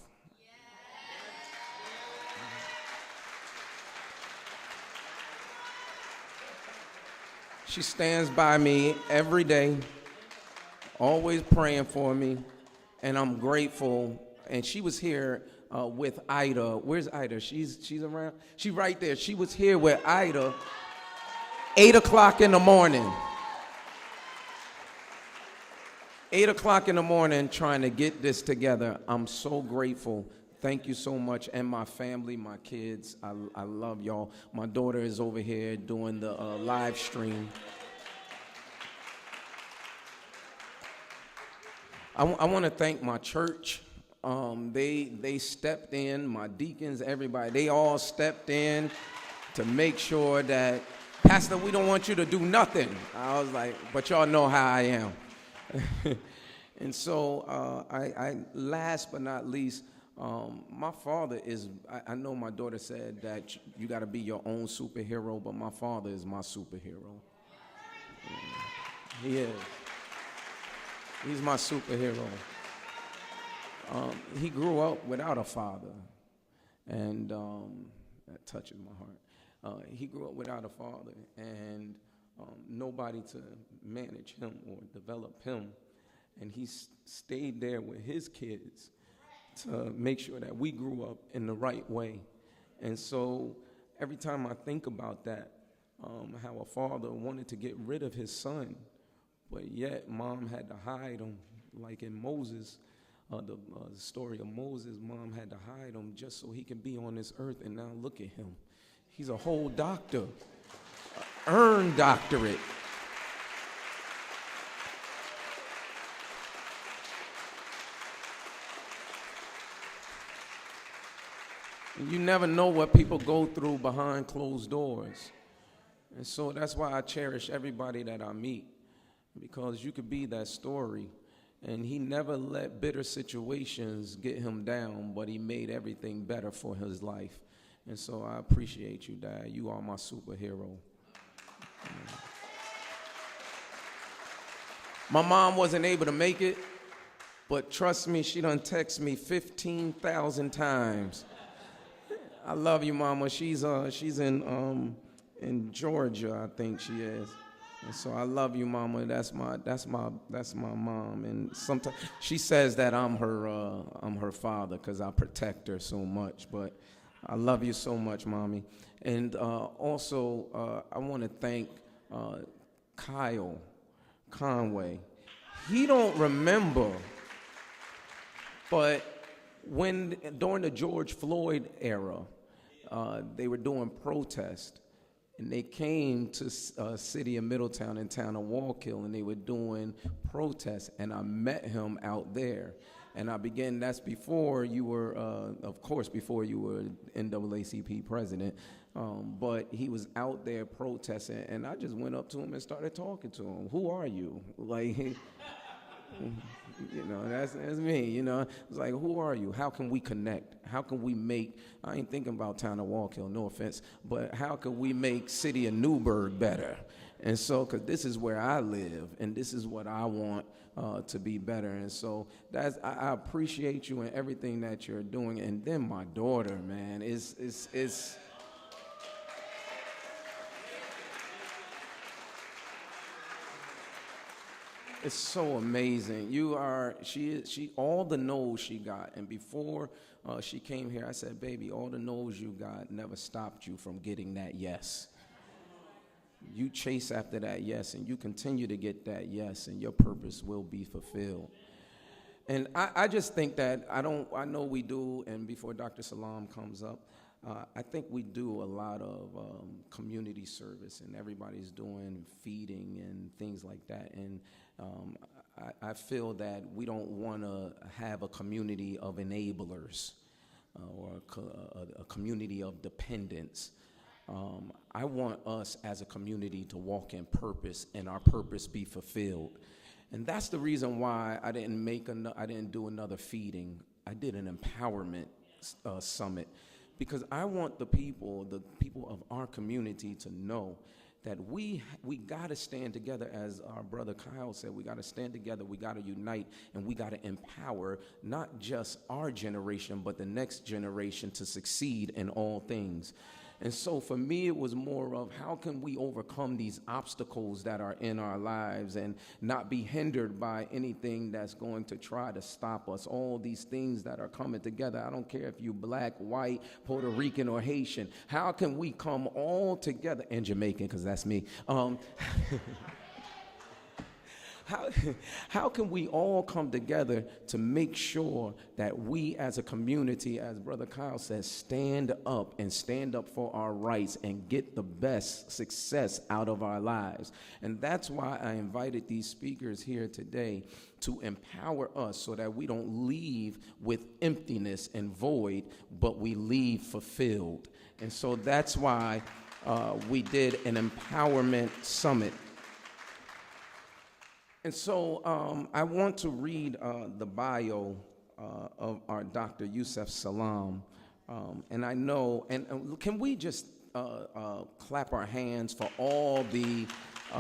She stands by me every day, always praying for me, and I'm grateful. And she was here with Ida. Where's Ida? She's around? She's right there. She was here with Ida, 8 o'clock in the morning. 8 o'clock in the morning trying to get this together. I'm so grateful. Thank you so much. And my family, my kids, I love y'all. My daughter is over here doing the live stream. I want to thank my church. They stepped in, my deacons, everybody. They all stepped in to make sure that, Pastor, we don't want you to do nothing. I was like, but y'all know how I am. And so I last but not least, my father is, I know my daughter said that you got to be your own superhero, but my father is my superhero. He is. He's my superhero. He grew up without a father, and that touches my heart. He grew up without a father, and nobody to manage him or develop him, and he stayed there with his kids to make sure that we grew up in the right way. And so every time I think about that, how a father wanted to get rid of his son, but yet mom had to hide him, like in Moses, the story of Moses, mom had to hide him just so he could be on this earth, and now look at him. He's a whole doctor, earned doctorate. You never know what people go through behind closed doors. And so that's why I cherish everybody that I meet, because you could be that story. And he never let bitter situations get him down, but he made everything better for his life. And so I appreciate you, Dad. You are my superhero. My mom wasn't able to make it, but trust me, she done text me 15,000 times. I love you, Mama. She's in Georgia, I think she is. And so I love you, Mama. That's my mom. And sometimes she says that I'm her father because I protect her so much. But I love you so much, Mommy. And also I want to thank Kyle Conway. He don't remember, but during the George Floyd era, they were doing protests, and they came to city of Middletown and town of Wallkill, and they were doing protests, and I met him out there. And that's before you were, of course, before you were NAACP president, but he was out there protesting, and I just went up to him and started talking to him. Who are you? Like, you know, that's me, you know. It's like, who are you? How can we connect? How can we make, I ain't thinking about town of Wallkill, no offense, but how can we make city of Newburgh better? And so, because this is where I live, and this is what I want to be better. And so I appreciate you and everything that you're doing. And then my daughter, man, is It's so amazing. She all the no's she got. And before she came here, I said, baby, all the no's you got never stopped you from getting that yes. You chase after that yes, and you continue to get that yes, and your purpose will be fulfilled. And I just think that I know we do, and before Dr. Salam comes up, I think we do a lot of community service, and everybody's doing feeding and things like that. And I feel that we don't want to have a community of enablers or a community of dependence. I want us as a community to walk in purpose and our purpose be fulfilled. And that's the reason why I didn't do another feeding. I did an empowerment summit, because I want the people of our community to know that we got to stand together. As our brother Kyle said, we got to stand together, we got to unite, and we got to empower not just our generation, but the next generation to succeed in all things. And so for me, it was more of how can we overcome these obstacles that are in our lives and not be hindered by anything that's going to try to stop us. All these things that are coming together. I don't care if you're black, white, Puerto Rican, or Haitian. How can we come all together, and Jamaican, because that's me. How can we all come together to make sure that we as a community, as Brother Kyle says, stand up for our rights and get the best success out of our lives? And that's why I invited these speakers here today, to empower us so that we don't leave with emptiness and void, but we leave fulfilled. And so that's why we did an empowerment summit. And so I want to read the bio of our Dr. Yusef Salam. And I know, and can we just clap our hands for all the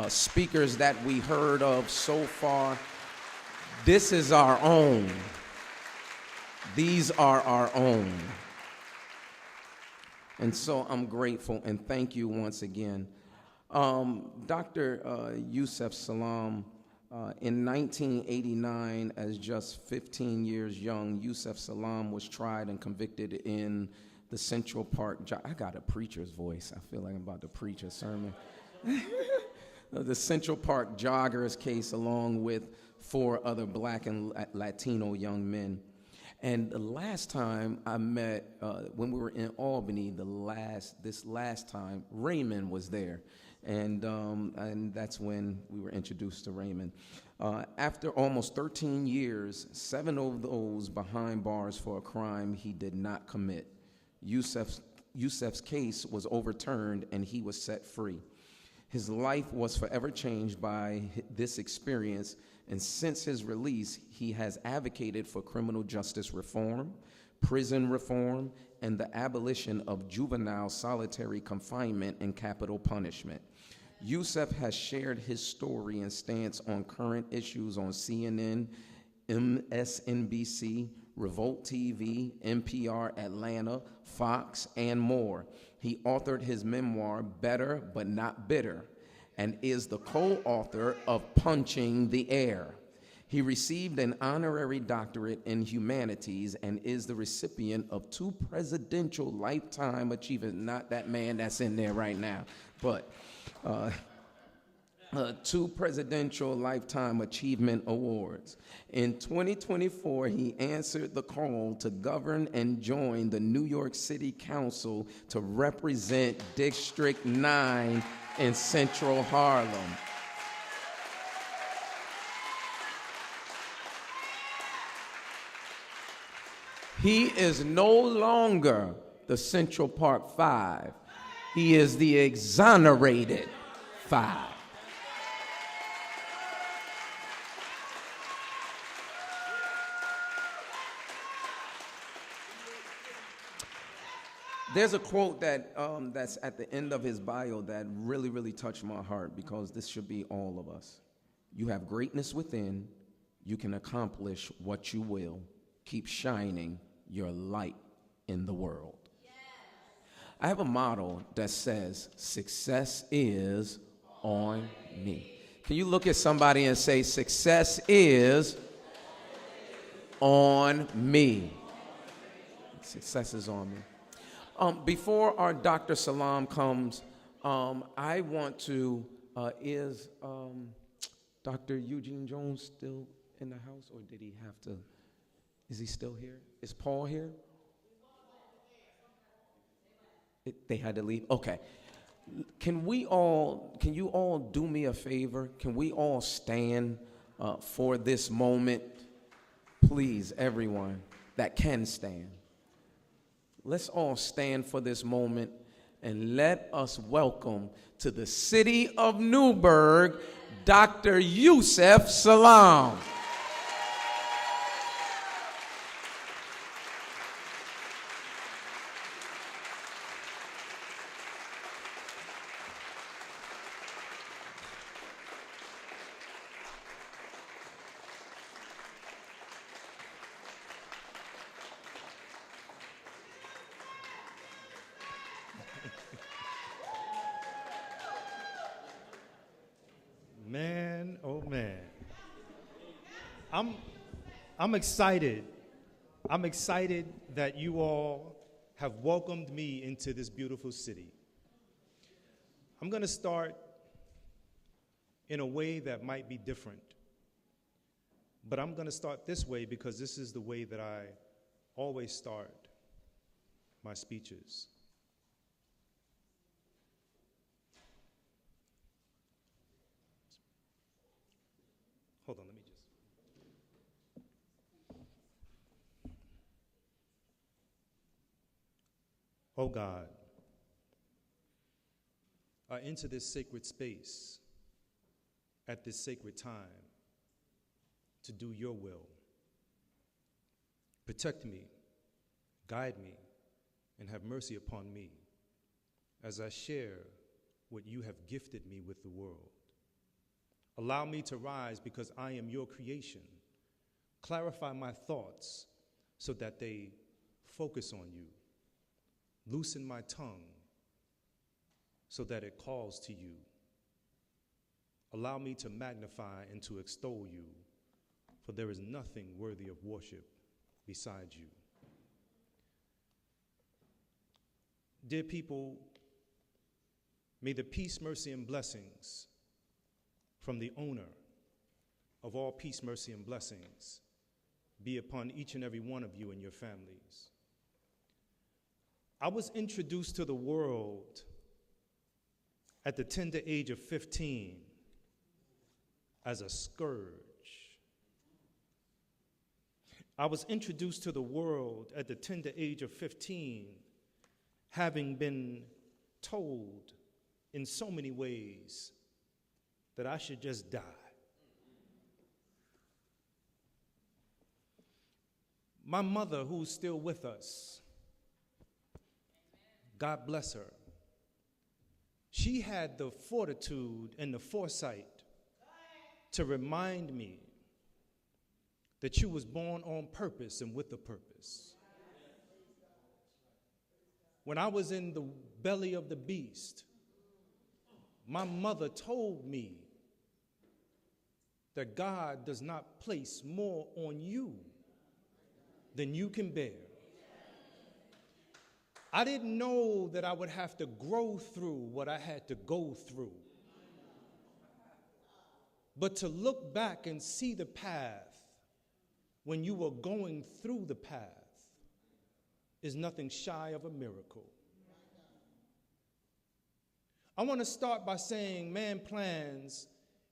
speakers that we heard of so far? This is our own. These are our own. And so I'm grateful, and thank you once again. Dr. Yusef Salam, in 1989, as just 15 years young, Yusef Salam was tried and convicted in the Central Park. I got a preacher's voice. I feel like I'm about to preach a sermon. The Central Park joggers case, along with 4 other black and Latino young men. And the last time I met, when we were in Albany, this last time, Raymond was there. And that's when we were introduced to Raymond. After almost 13 years, 7 of those behind bars for a crime he did not commit. Yusef's case was overturned and he was set free. His life was forever changed by this experience, and since his release, he has advocated for criminal justice reform, prison reform, and the abolition of juvenile solitary confinement and capital punishment. Yusef has shared his story and stance on current issues on CNN, MSNBC, Revolt TV, NPR Atlanta, Fox, and more. He authored his memoir, Better But Not Bitter, and is the co-author of Punching the Air. He received an honorary doctorate in humanities and is the recipient of 2 presidential lifetime achievements, not that man that's in there right now, but 2 presidential lifetime achievement awards. In 2024, he answered the call to govern and join the New York City Council to represent District 9 in Central Harlem. He is no longer the Central Park 5. He is the exonerated 5. There's a quote that's at the end of his bio that really, really touched my heart, because this should be all of us. You have greatness within. You can accomplish what you will. Keep shining your light in the world. I have a motto that says, success is on me. Can you look at somebody and say, success is on me? Success is on me. Before our Dr. Salam comes, I want to, is Dr. Eugene Jones still in the house, or did he have to, is he still here? Is Paul here? They had to leave? Okay. Can you all do me a favor? Can we all stand for this moment? Please, everyone that can stand. Let's all stand for this moment and let us welcome to the city of Newburgh, Dr. Yusef Salam. Man, oh man. I'm excited. I'm excited that you all have welcomed me into this beautiful city. I'm going to start in a way that might be different. But I'm going to start this way because this is the way that I always start my speeches. Hold on, let me just. Oh God, I enter this sacred space at this sacred time to do your will. Protect me, guide me, and have mercy upon me as I share what you have gifted me with the world. Allow me to rise because I am your creation. Clarify my thoughts so that they focus on you. Loosen my tongue so that it calls to you. Allow me to magnify and to extol you, for there is nothing worthy of worship besides you. Dear people, may the peace, mercy, and blessings from the owner of all peace, mercy, and blessings be upon each and every one of you and your families. I was introduced to the world at the tender age of 15 as a scourge. I was introduced to the world at the tender age of 15, having been told in so many ways that I should just die. My mother, who's still with us, God bless her, she had the fortitude and the foresight to remind me that you was born on purpose and with a purpose. When I was in the belly of the beast, my mother told me that God does not place more on you than you can bear. I didn't know that I would have to grow through what I had to go through. But to look back and see the path when you were going through the path is nothing shy of a miracle. I want to start by saying man plans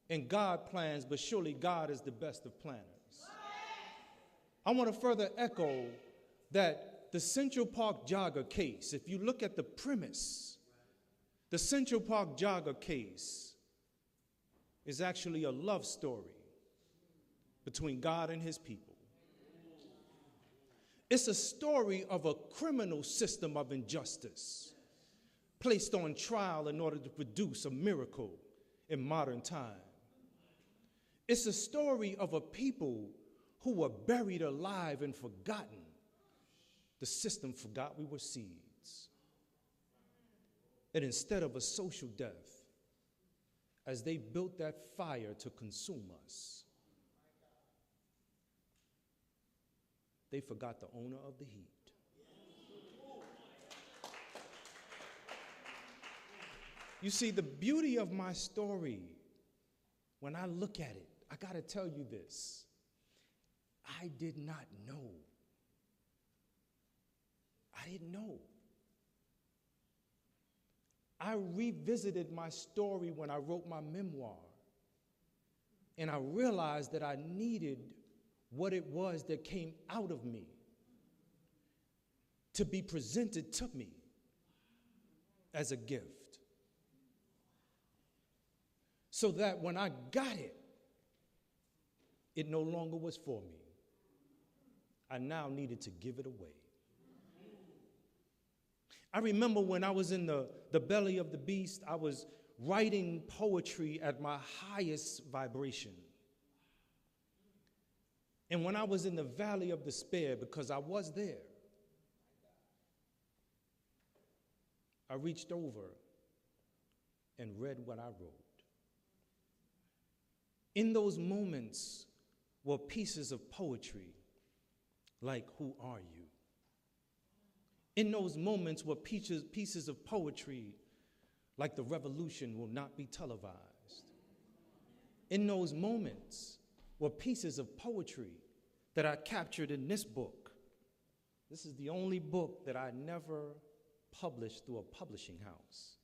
and God plans, but surely God is the best of planners. I want to further echo that the Central Park jogger case, if you look at the premise, the Central Park jogger case is actually a love story between God and his people. It's a story of a criminal system of injustice placed on trial in order to produce a miracle in modern time. It's a story of a people who were buried alive and forgotten. The system forgot we were seeds. And instead of a social death, as they built that fire to consume us, they forgot the owner of the heat. You see, the beauty of my story, when I look at it, I got to tell you this. I did not know. I didn't know. I revisited my story when I wrote my memoir, and I realized that I needed what it was that came out of me to be presented to me as a gift. So that when I got it, it no longer was for me. I now needed to give it away. I remember when I was in the belly of the beast, I was writing poetry at my highest vibration. And when I was in the valley of despair, because I was there, I reached over and read what I wrote. In those moments were pieces of poetry like, "Who are you?" In those moments were pieces of poetry like, "The revolution will not be televised." In those moments were pieces of poetry that I captured in this book. This is the only book that I never published through a publishing house.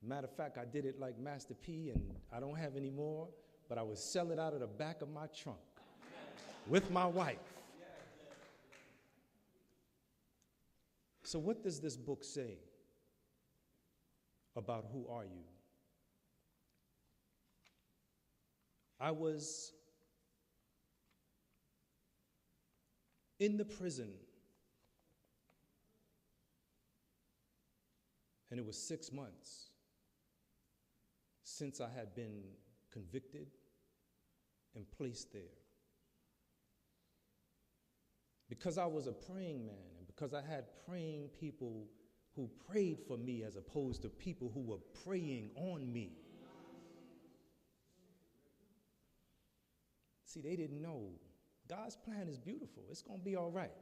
Matter of fact, I did it like Master P, and I don't have any more, but I would sell it out of the back of my trunk with my wife. So what does this book say about who are you? I was in the prison, and it was 6 months since I had been convicted and placed there. Because I was a praying man, and because I had praying people who prayed for me as opposed to people who were preying on me. See, they didn't know. God's plan is beautiful. It's going to be all right.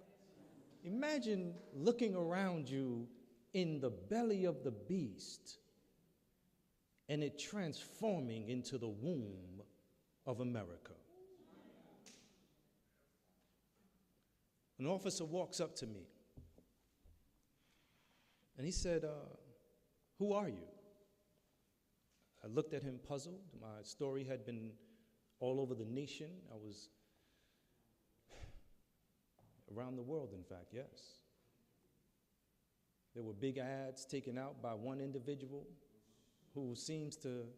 Imagine looking around you in the belly of the beast and it transforming into the womb of America. An officer walks up to me and he said, "Who are you?" I looked at him puzzled. My story had been all over the nation. I was around the world, in fact, yes. There were big ads taken out by one individual who seems to,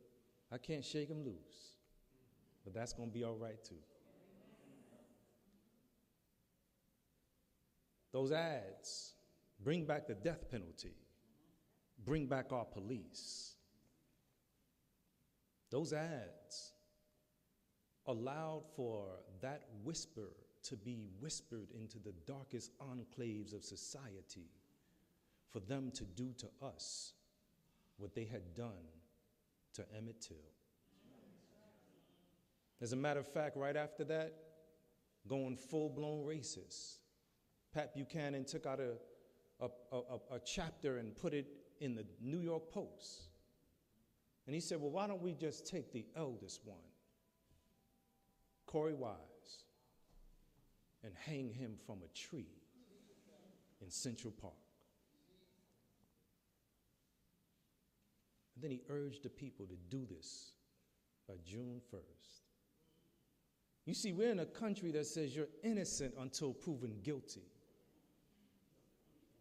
I can't shake him loose, but that's going to be all right too. Those ads bring back the death penalty, bring back our police. Those ads allowed for that whisper to be whispered into the darkest enclaves of society, for them to do to us what they had done to Emmett Till. As a matter of fact, right after that, going full-blown racist, Pat Buchanan took out a chapter and put it in the New York Post. And he said, well, why don't we just take the eldest one, Corey Wise, and hang him from a tree in Central Park. And then he urged the people to do this by June 1st. You see, we're in a country that says you're innocent until proven guilty.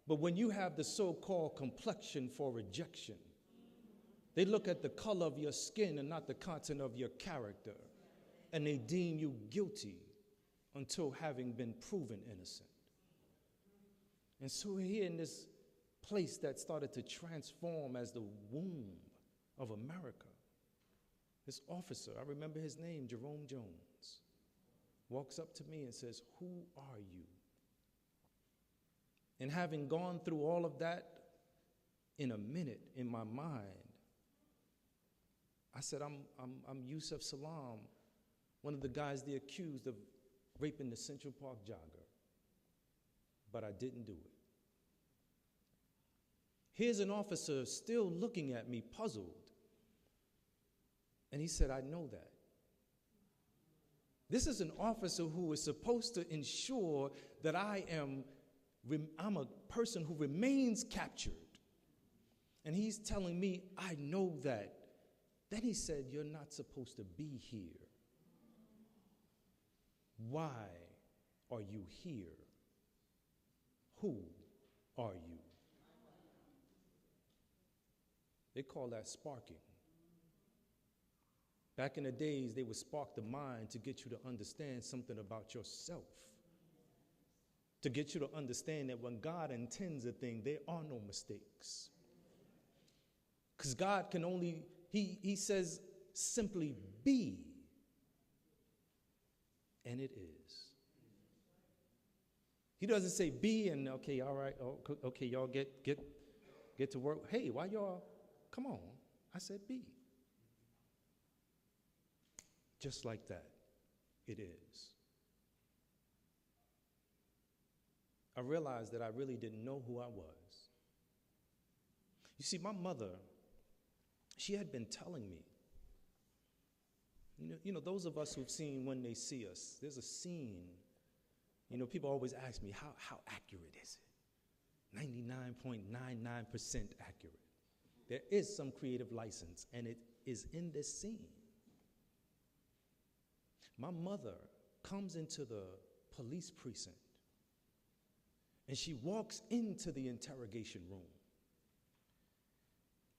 But when you have the so-called complexion for rejection, they look at the color of your skin and not the content of your character, and they deem you guilty until having been proven innocent. And so we're here in this place that started to transform as the womb of America. This officer, I remember his name, Jerome Jones, walks up to me and says, "Who are you?" And having gone through all of that in a minute in my mind, I said, I'm Yusuf Salam, one of the guys they accused of raping the Central Park jogger. But I didn't do it. Here's an officer still looking at me, puzzled. And he said, I know that. This is an officer who is supposed to ensure that I'm a person who remains captured. And he's telling me, I know that. Then he said, you're not supposed to be here. Why are you here? Who are you? They call that sparking. Back in the days, they would spark the mind to get you to understand something about yourself. To get you to understand that when God intends a thing, there are no mistakes. Because God can only, he says simply be. And it is. He doesn't say be and okay, all right, okay, y'all get to work. Hey, why y'all, come on. I said be. Just like that, it is. I realized that I really didn't know who I was. You see, my mother, she had been telling me, you know, those of us who've seen When They See Us, there's a scene, you know, people always ask me, how accurate is it? 99.99% accurate. There is some creative license, and it is in this scene. My mother comes into the police precinct, and she walks into the interrogation room.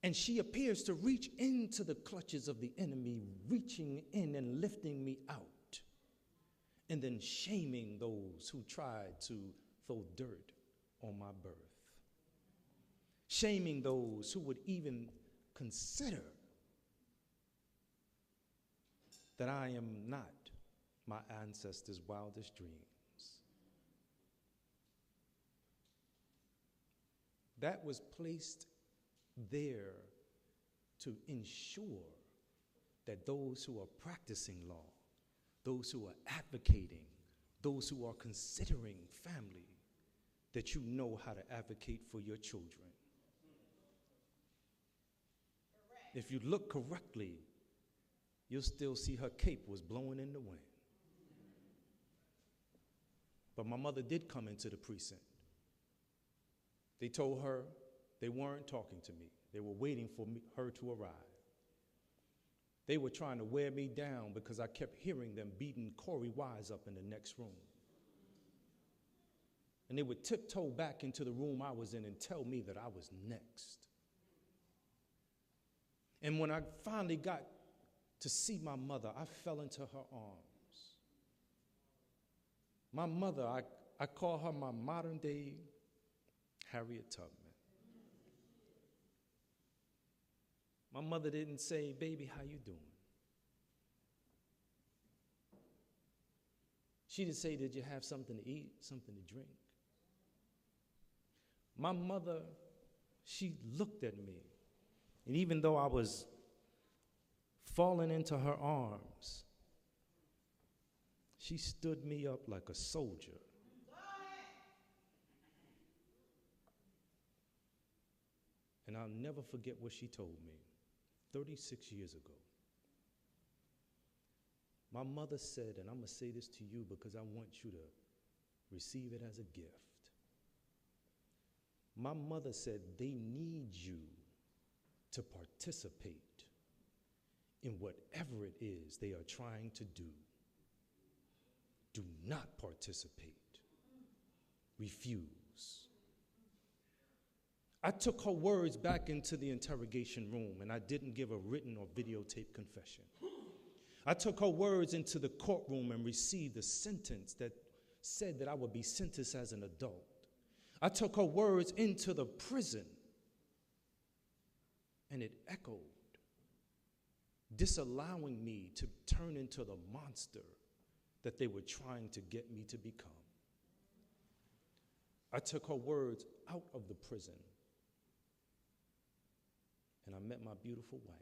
And she appears to reach into the clutches of the enemy, reaching in and lifting me out, and then shaming those who tried to throw dirt on my birth. Shaming those who would even consider that I am not my ancestors' wildest dreams. That was placed there to ensure that those who are practicing law, those who are advocating, those who are considering family, that you know how to advocate for your children. If you look correctly, you'll still see her cape was blowing in the wind. But my mother did come into the precinct. They told her they weren't talking to me. They were waiting for her to arrive. They were trying to wear me down because I kept hearing them beating Corey Wise up in the next room. And they would tiptoe back into the room I was in and tell me that I was next. And when I finally got to see my mother, I fell into her arms. My mother, I call her my modern day Harriet Tubman. My mother didn't say, baby, how you doing? She didn't say, did you have something to eat, something to drink? My mother, she looked at me, and even though I was falling into her arms, she stood me up like a soldier. And I'll never forget what she told me 36 years ago. My mother said, and I'm going to say this to you because I want you to receive it as a gift. My mother said, they need you to participate in whatever it is they are trying to do. Do not participate. Refuse. I took her words back into the interrogation room, and I didn't give a written or videotaped confession. I took her words into the courtroom and received a sentence that said that I would be sentenced as an adult. I took her words into the prison, and it echoed, disallowing me to turn into the monster that they were trying to get me to become. I took her words out of the prison, and I met my beautiful wife.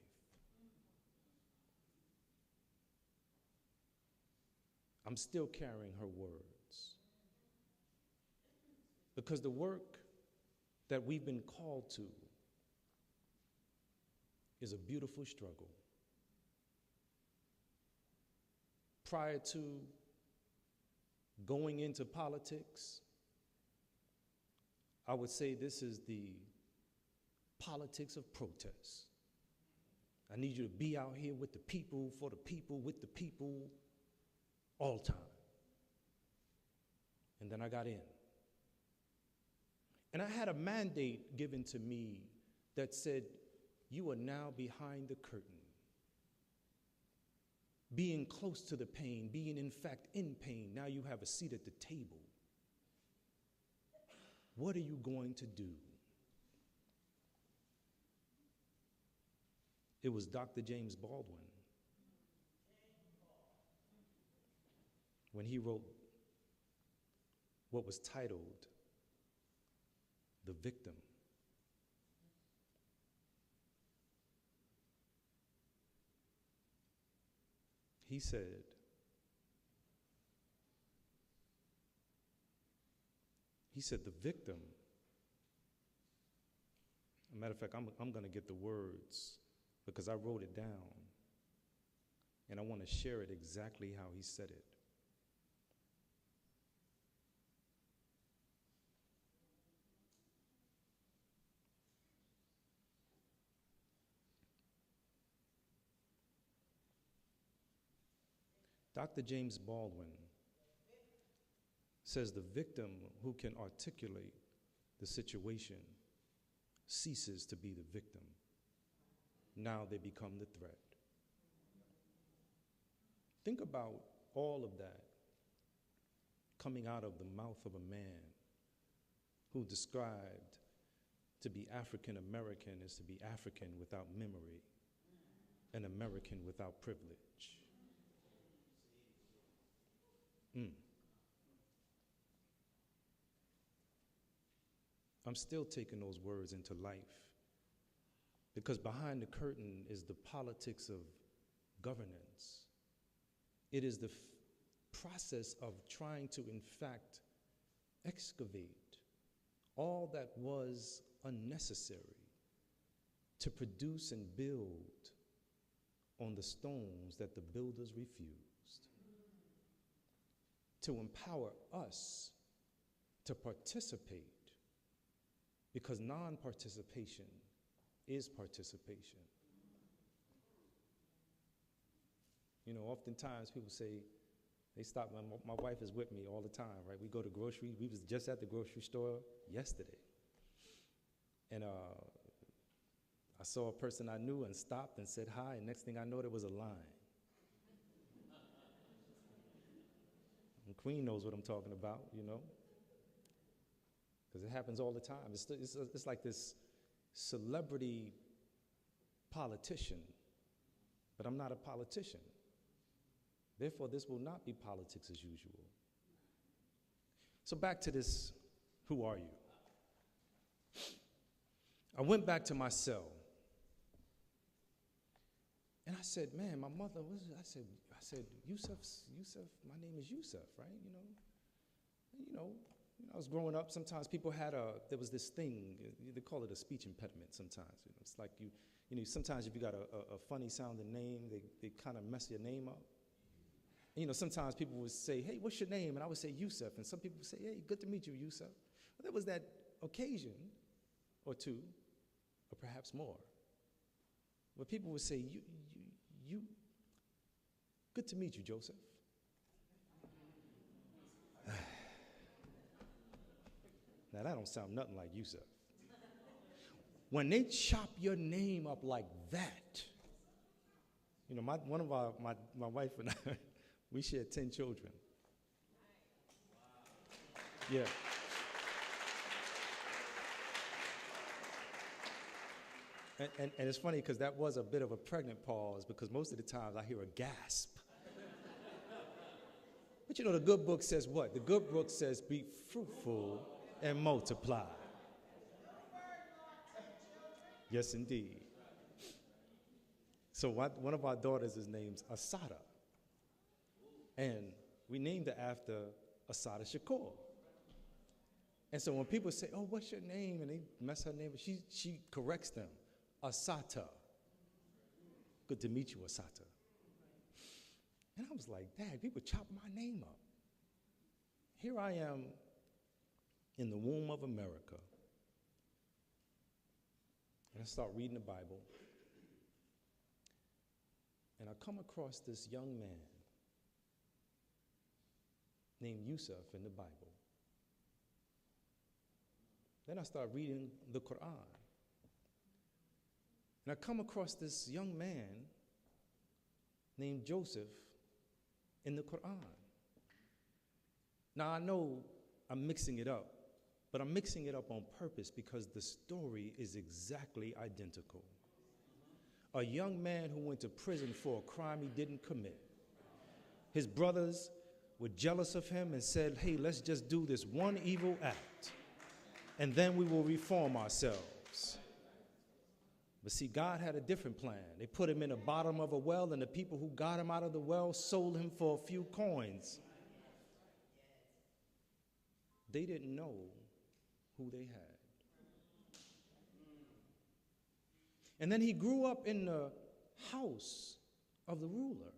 I'm still carrying her words. Because the work that we've been called to is a beautiful struggle. Prior to going into politics, I would say this is the politics of protest. I need you to be out here with the people, for the people, with the people, all the time. And then I got in. And I had a mandate given to me that said, you are now behind the curtain. Being close to the pain, being in fact in pain, now you have a seat at the table. What are you going to do? It was Dr. James Baldwin when he wrote what was titled The Victim. He said, the victim, as a matter of fact, I'm going to get the words because I wrote it down, and I want to share it exactly how he said it. Dr. James Baldwin says the victim who can articulate the situation ceases to be the victim. Now they become the threat. Think about all of that coming out of the mouth of a man who described to be African American is to be African without memory, and American without privilege. I'm still taking those words into life because behind the curtain is the politics of governance. It is the process of trying to, in fact, excavate all that was unnecessary to produce and build on the stones that the builders refused. To empower us to participate, because non-participation is participation. You know, oftentimes people say, they stop, my wife is with me all the time, right? We go to grocery, we was just at the grocery store yesterday. And I saw a person I knew and stopped and said hi, and next thing I know, there was a line. And Queen knows what I'm talking about, you know? Because it happens all the time. It's like this celebrity politician, but I'm not a politician. Therefore, this will not be politics as usual. So back to this, who are you? I went back to my cell, and I said, man, my mother, I said, Yusuf, my name is Yusuf, right? You know, I was growing up, sometimes people had there was this thing, they call it a speech impediment sometimes. You know, it's like you know, sometimes if you got a funny sounding name, they kind of mess your name up. And, you know, sometimes people would say, hey, what's your name? And I would say Yusuf, and some people would say, hey, good to meet you, Yusuf. But there was that occasion, or two, or perhaps more, where people would say, you good to meet you, Joseph. Now, that don't sound nothing like Yusuf. When they chop your name up like that, you know, my wife and I, we share 10 children. Yeah. And it's funny because that was a bit of a pregnant pause because most of the times I hear a gasp. But you know, the good book says what? The good book says be fruitful and multiply. Yes, indeed. So one of our daughters is named Asada. And We named her after Asada Shakur. And so when people say, oh, what's your name? And they mess her name, she corrects them. Asata. Good to meet you, Asata. And I was like, Dad, people chop my name up. Here I am in the womb of America. And I start reading the Bible. And I come across this young man named Yusuf in the Bible. Then I start reading the Quran. And I come across this young man named Joseph in the Quran. Now I know I'm mixing it up, but I'm mixing it up on purpose because the story is exactly identical. A young man who went to prison for a crime he didn't commit. His brothers were jealous of him and said, hey, let's just do this one evil act, and then we will reform ourselves. But see, God had a different plan. They put him in the bottom of a well, and the people who got him out of the well sold him for a few coins. They didn't know who they had. And then he grew up in the house of the ruler.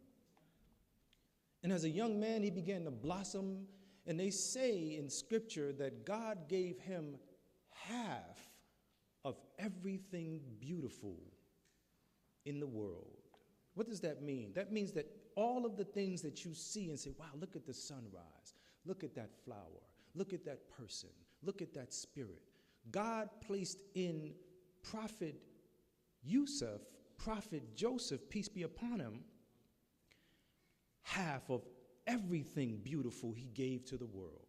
And as a young man, he began to blossom. And they say in Scripture that God gave him half of everything beautiful in the world. What does that mean? That means that all of the things that you see and say, wow, look at the sunrise, look at that flower, look at that person, look at that spirit. God placed in Prophet Yusuf, Prophet Joseph, peace be upon him, half of everything beautiful he gave to the world.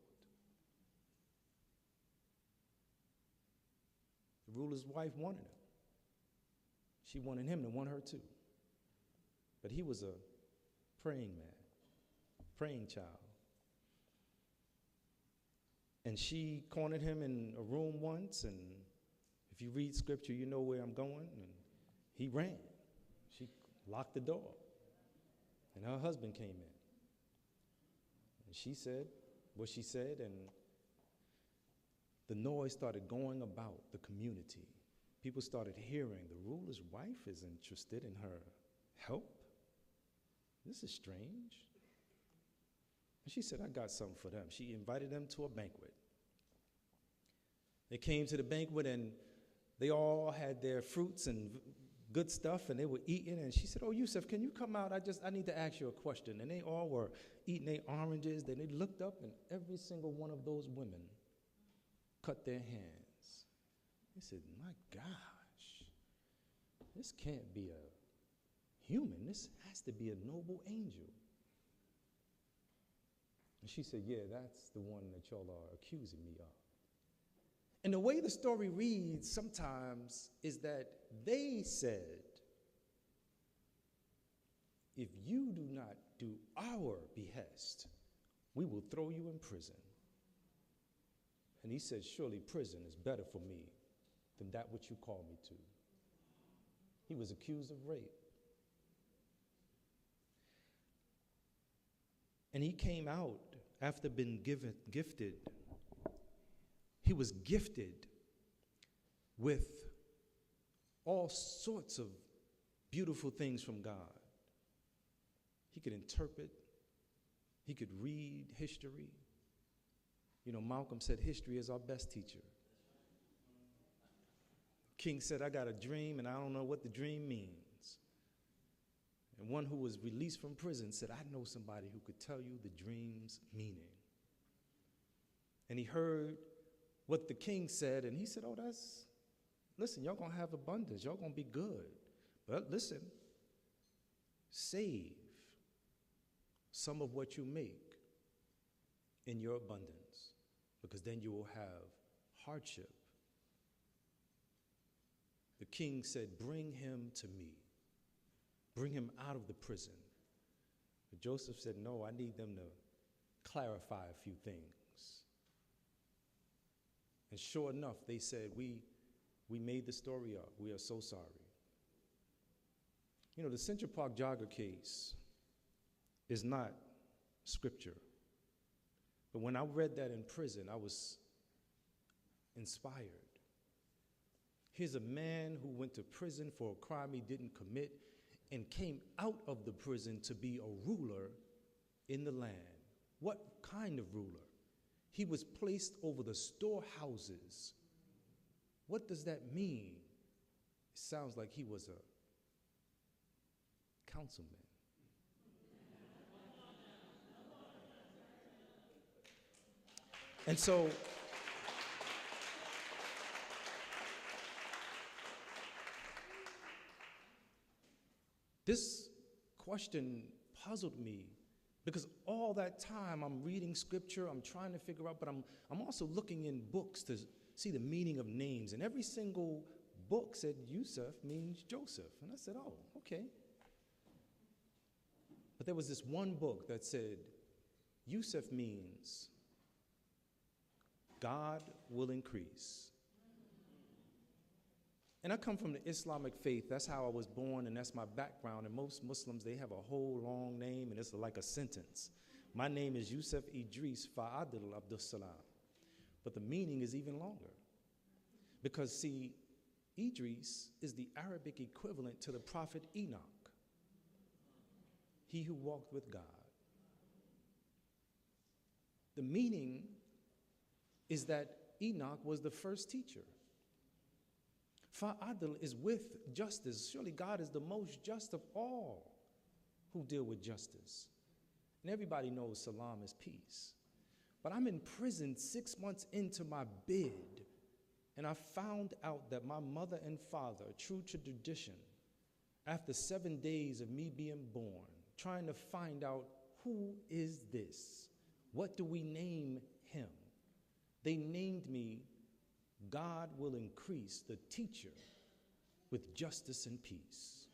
The ruler's wife wanted him. She wanted him to want her too. But he was a praying man, praying child. And she cornered him in a room once, and if you read Scripture, you know where I'm going, and he ran. She locked the door, and her husband came in. And she said what she said, and the noise started going about the community. People started hearing the ruler's wife is interested in her help. This is strange. And she said, I got something for them. She invited them to a banquet. They came to the banquet, and they all had their fruits and good stuff, and they were eating. And she said, oh, Yusuf, can you come out? I need to ask you a question. And they all were eating their oranges. Then they looked up, and every single one of those women cut their hands. They said, my gosh, this can't be a human. This has to be a noble angel. And she said, yeah, that's the one that y'all are accusing me of. And the way the story reads sometimes is that they said, if you do not do our behest, we will throw you in prison. And he said, surely prison is better for me than that which you call me to. He was accused of rape. And he came out after being gifted. He was gifted with all sorts of beautiful things from God. He could interpret. He could read history. You know, Malcolm said history is our best teacher. King said, I got a dream and I don't know what the dream means. And one who was released from prison said, I know somebody who could tell you the dream's meaning. And he heard what the king said, and he said, oh, listen, y'all gonna have abundance. Y'all gonna be good. But listen, save some of what you make in your abundance, because then you will have hardship. The king said, bring him to me. Bring him out of the prison. But Joseph said, no, I need them to clarify a few things. And sure enough, they said, we made the story up. We are so sorry. You know, the Central Park jogger case is not scripture. But when I read that in prison, I was inspired. Here's a man who went to prison for a crime he didn't commit and came out of the prison to be a ruler in the land. What kind of ruler? He was placed over the storehouses. What does that mean? It sounds like he was a councilman. And so, this question puzzled me because all that time I'm reading scripture, I'm trying to figure out, but I'm also looking in books to see the meaning of names. And every single book said Yusuf means Joseph. And I said, oh, okay. But there was this one book that said Yusuf means God will increase. And I come from the Islamic faith. That's how I was born, and that's my background. And most Muslims, they have a whole long name, and it's like a sentence. My name is Yusuf Idris Fa'adil Abdus Salam. But the meaning is even longer. Because, see, Idris is the Arabic equivalent to the prophet Enoch, he who walked with God. The meaning is that Enoch was the first teacher. Fa'adil is with justice. Surely God is the most just of all who deal with justice. And everybody knows salam is peace. But I'm in prison 6 months into my bid, and I found out that my mother and father, true to tradition, after 7 days of me being born, trying to find out who is this? What do we name him? They named me God will increase the teacher with justice and peace.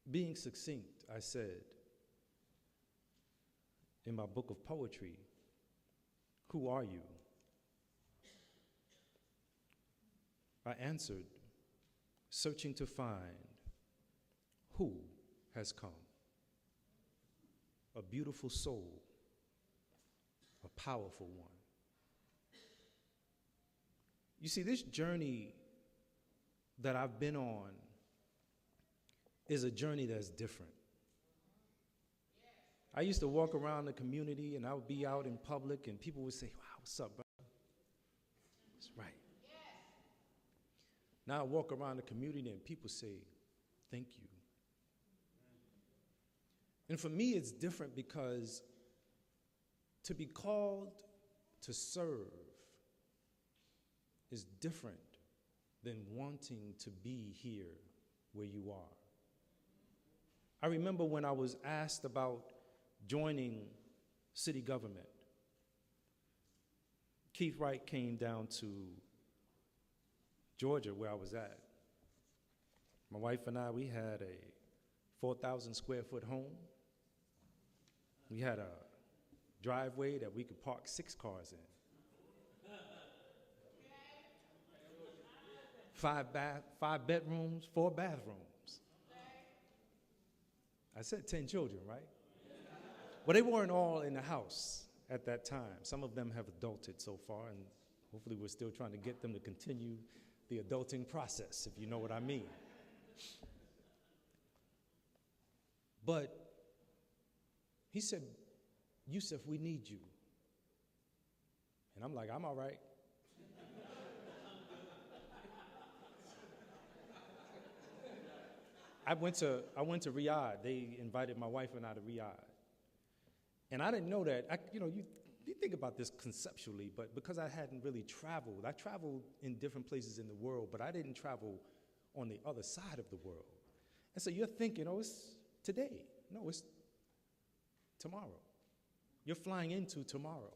Being succinct, I said in my book of poetry, who are you? I answered, searching to find who has come. A beautiful soul, a powerful one. You see, this journey that I've been on is a journey that's different. I used to walk around the community and I would be out in public and people would say, wow, what's up, brother? That's right. Now I walk around the community and people say, thank you. And for me, it's different because to be called to serve is different than wanting to be here where you are. I remember when I was asked about joining city government, Keith Wright came down to Georgia where I was at. My wife and I, we had a 4,000 square foot home. We had a driveway that we could park 6 cars in. 5 bedrooms, 4 bathrooms. I said 10 children, right? Well, they weren't all in the house at that time. Some of them have adulted so far, and hopefully we're still trying to get them to continue the adulting process, if you know what I mean. But he said, Yusuf, we need you. And I'm like, I'm all right. I went to Riyadh. They invited my wife and I to Riyadh. And I didn't know that. You think about this conceptually, but because I hadn't really traveled, I traveled in different places in the world, but I didn't travel on the other side of the world. And so you're thinking, oh, it's today. No, it's tomorrow. You're flying into tomorrow.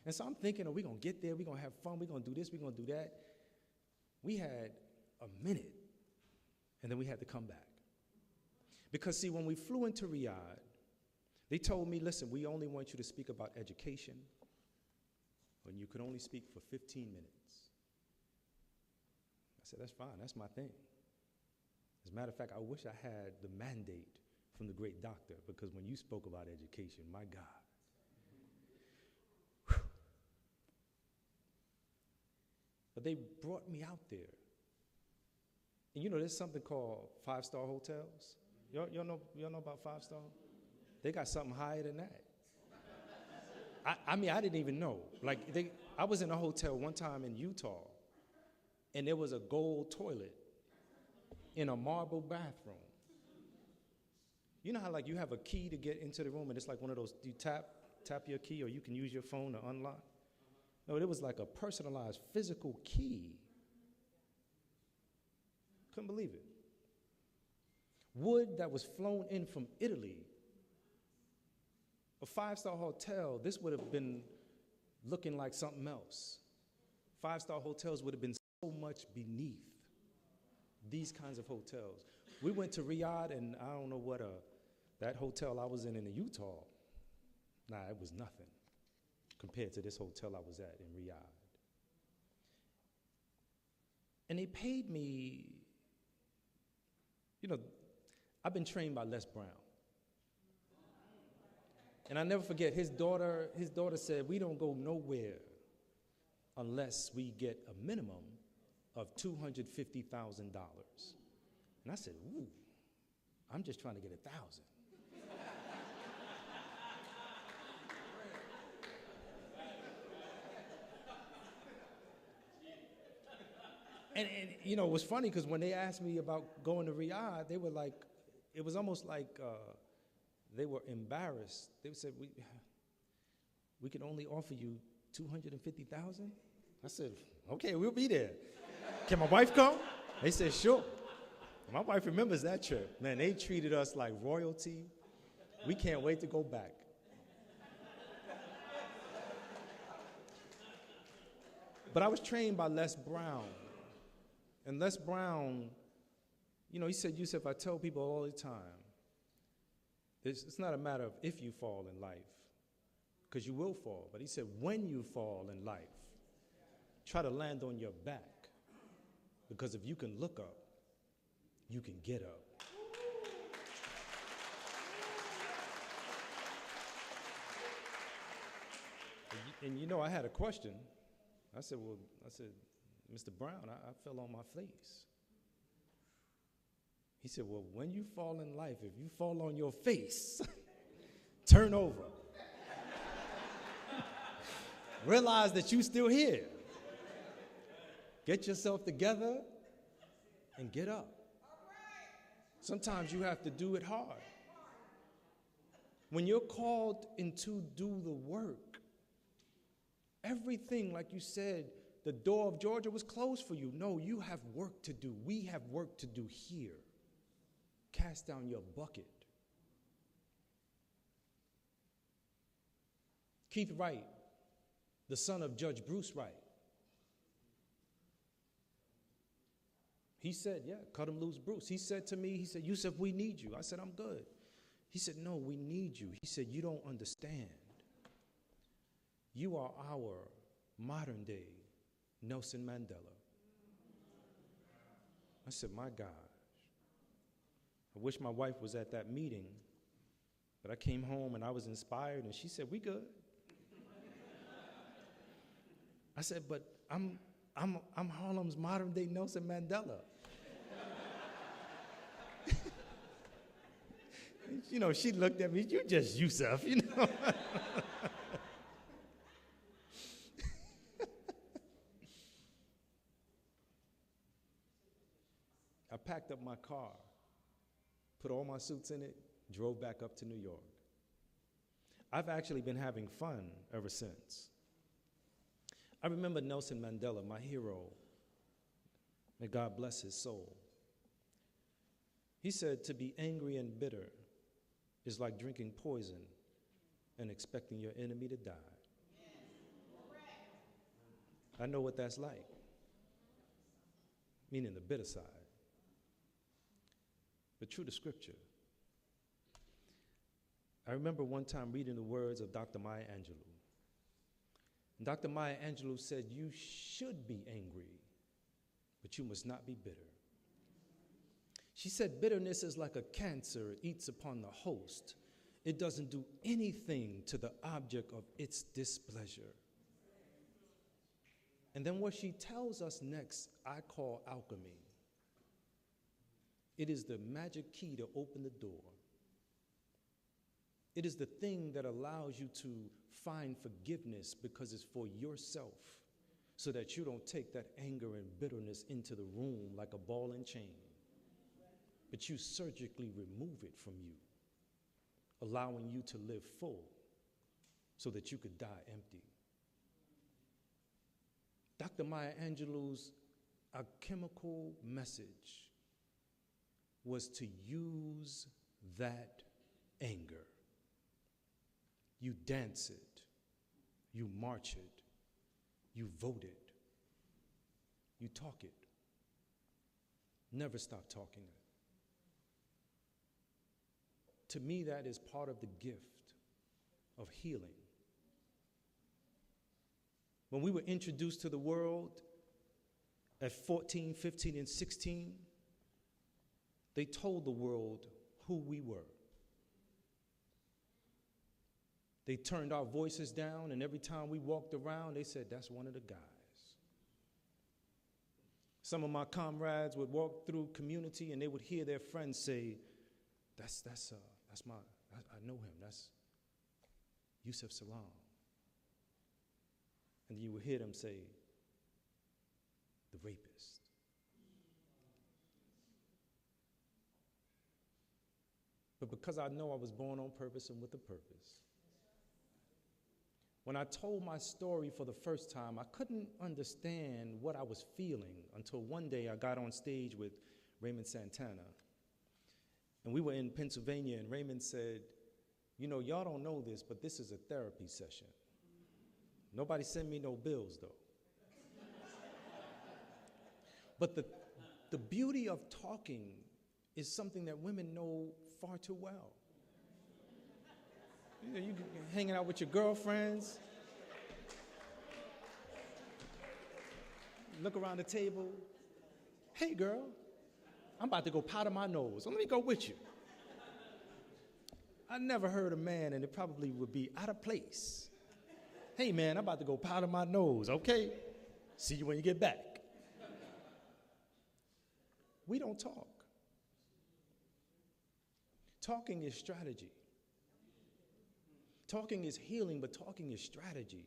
And so I'm thinking, oh, we're going to get there, we're going to have fun, we're going to do this, we're going to do that. We had a minute, and then we had to come back. Because, see, when we flew into Riyadh, they told me, listen, we only want you to speak about education, and you can only speak for 15 minutes. I said, that's fine, that's my thing. As a matter of fact, I wish I had the mandate from the great doctor, because when you spoke about education, my God. Whew. But they brought me out there. And you know, there's something called 5-star hotels. Y'all know about 5-star? They got something higher than that. I mean, I didn't even know. Like, I was in a hotel one time in Utah, and there was a gold toilet in a marble bathroom. You know how, like, you have a key to get into the room, and it's like one of those, you tap your key, or you can use your phone to unlock? No, it was like a personalized physical key. Couldn't believe it. Wood that was flown in from Italy. A 5-star hotel, this would have been looking like something else. 5-star hotels would have been so much beneath these kinds of hotels. We went to Riyadh, and I don't know what that hotel I was in Utah, it was nothing compared to this hotel I was at in Riyadh. And they paid me, you know, I've been trained by Les Brown. And I never forget, his daughter said, we don't go nowhere unless we get a minimum of $250,000. And I said, ooh, I'm just trying to get 1,000. And you know, it was funny because when they asked me about going to Riyadh, they were like, it was almost like they were embarrassed. They said, we can only offer you $250,000. I said, okay, we'll be there. Can my wife come? They said, sure. My wife remembers that trip. Man, they treated us like royalty. We can't wait to go back. But I was trained by Les Brown. And Les Brown, you know, he said, Yusuf, I tell people all the time, it's not a matter of if you fall in life, because you will fall. But he said, when you fall in life, try to land on your back, because if you can look up, you can get up. And you know, I had a question. I said, Mr. Brown, I fell on my face. He said, well, when you fall in life, if you fall on your face, turn over. Realize that you're still here. Get yourself together and get up. Sometimes you have to do it hard. When you're called into do the work, everything, like you said, the door of Georgia was closed for you. No, you have work to do. We have work to do here. Cast down your bucket. Keith Wright, the son of Judge Bruce Wright, he said, yeah, cut him loose, Bruce. He said to me, he said, Yusuf, we need you. I said, I'm good. He said, no, we need you. He said, you don't understand. You are our modern day Nelson Mandela. I said, my gosh. I wish my wife was at that meeting, but I came home and I was inspired, and she said, we good. I said, but I'm Harlem's modern day Nelson Mandela. You know, she looked at me, you just Yusuf, you know. I packed up my car, put all my suits in it, drove back up to New York. I've actually been having fun ever since. I remember Nelson Mandela, my hero. May God bless his soul. He said, to be angry and bitter is like drinking poison and expecting your enemy to die. I know what that's like, meaning the bitter side. But true to Scripture. I remember one time reading the words of Dr. Maya Angelou. And Dr. Maya Angelou said, you should be angry, but you must not be bitter. She said, bitterness is like a cancer, it eats upon the host. It doesn't do anything to the object of its displeasure. And then what she tells us next, I call alchemy. It is the magic key to open the door. It is the thing that allows you to find forgiveness because it's for yourself, so that you don't take that anger and bitterness into the room like a ball and chain, but you surgically remove it from you, allowing you to live full so that you could die empty. Dr. Maya Angelou's alchemical message was to use that anger. You dance it, you march it, you vote it, you talk it. Never stop talking it. To me, that is part of the gift of healing. When we were introduced to the world at 14, 15, and 16, they told the world who we were. They turned our voices down, and every time we walked around, they said, that's one of the guys. Some of my comrades would walk through community, and they would hear their friends say, I know him, that's Yusuf Salam. And you would hear them say, the rapist. But because I know I was born on purpose and with a purpose, when I told my story for the first time, I couldn't understand what I was feeling until one day I got on stage with Raymond Santana. And we were in Pennsylvania, and Raymond said, y'all don't know this, but this is a therapy session. Nobody send me no bills, though. But the beauty of talking is something that women know far too well. You hanging out with your girlfriends, look around the table. Hey, girl, I'm about to go powder my nose. So let me go with you. I never heard a man, and it probably would be out of place. Hey, man, I'm about to go powder my nose, okay? See you when you get back. We don't talk. Talking is strategy. Talking is healing, but talking is strategy.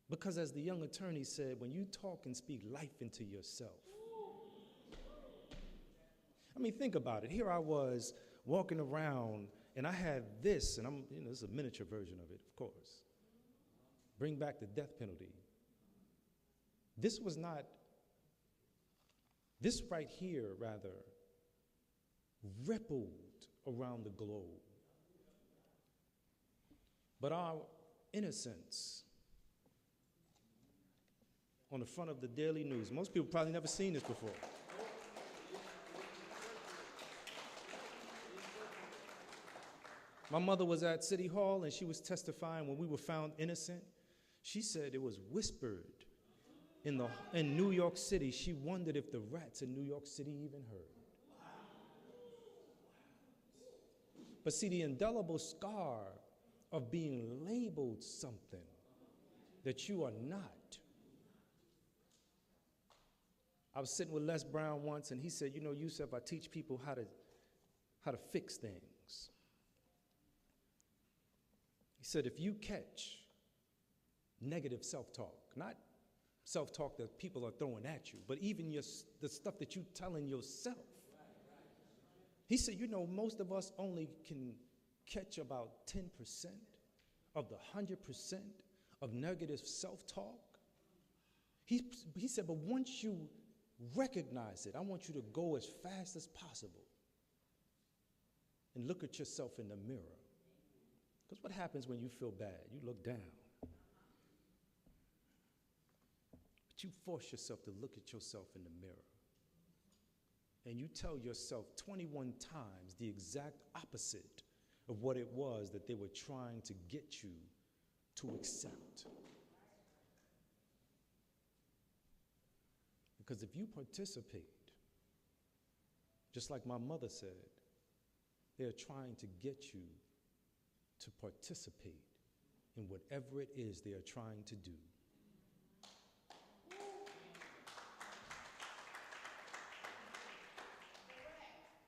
Because as the young attorney said, when you talk and speak life into yourself. I mean, think about it. Here I was walking around, and I had this, and this is a miniature version of it, of course. Bring back the death penalty. This right here, rather, rippled around the globe. But our innocence on the front of the Daily News. Most people probably never seen this before. My mother was at City Hall, and she was testifying when we were found innocent. She said it was whispered in New York City. She wondered if the rats in New York City even heard. But see, the indelible scar of being labeled something that you are not. I was sitting with Les Brown once, and he said, Yusuf, I teach people how to fix things. He said, if you catch negative self-talk, not self-talk that people are throwing at you, but even the stuff that you're telling yourself. He said, most of us only can catch about 10% of the 100% of negative self-talk. He said, but once you recognize it, I want you to go as fast as possible and look at yourself in the mirror. Because what happens when you feel bad? You look down. But you force yourself to look at yourself in the mirror. And you tell yourself 21 times the exact opposite of what it was that they were trying to get you to accept. Because if you participate, just like my mother said, they're trying to get you to participate in whatever it is they are trying to do.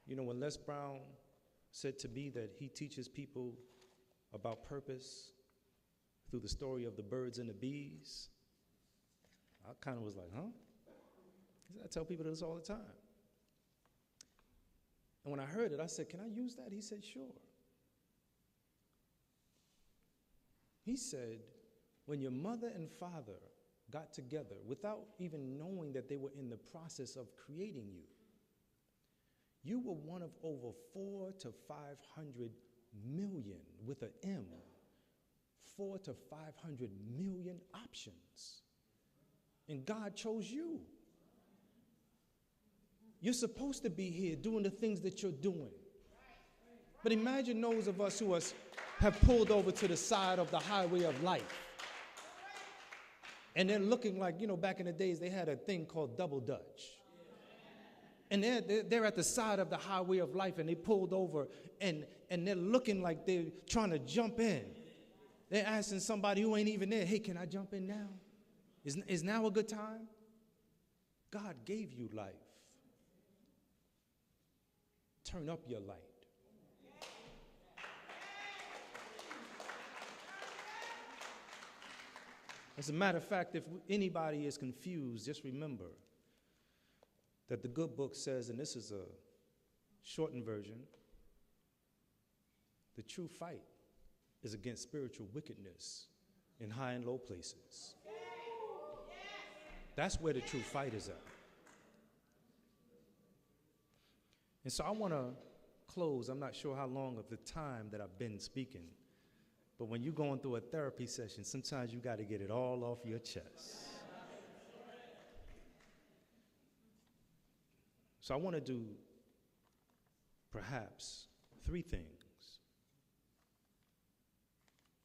You know, when Les Brown said to me that he teaches people about purpose through the story of the birds and the bees, I kind of was like, huh? I tell people this all the time. And when I heard it, I said, can I use that? He said, sure. He said, when your mother and father got together without even knowing that they were in the process of creating you, you were one of over 400 to 500 million, with an M, 400 to 500 million options. And God chose you. You're supposed to be here doing the things that you're doing. But imagine those of us who have pulled over to the side of the highway of life. And they're looking like, you know, back in the days, they had a thing called double dutch. And they're at the side of the highway of life, and they pulled over, and they're looking like they're trying to jump in. They're asking somebody who ain't even there, hey, can I jump in now? Is now a good time? God gave you life. Turn up your light. As a matter of fact, if anybody is confused, just remember that the good book says, and this is a shortened version, the true fight is against spiritual wickedness in high and low places. That's where the true fight is at. And so I want to close. I'm not sure how long of the time that I've been speaking, but when you're going through a therapy session, sometimes you got to get it all off your chest. So I want to do perhaps 3 things.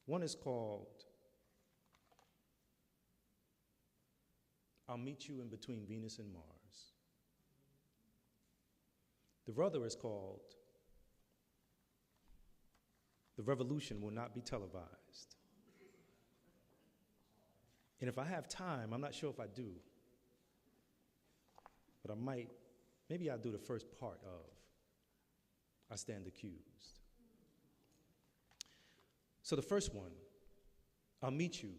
One is called, I'll meet you in between Venus and Mars. The other is called, The Revolution Will Not Be Televised. And if I have time, I'm not sure if I do, but I might, maybe I'll do the first part of I Stand Accused. So the first one, I'll meet you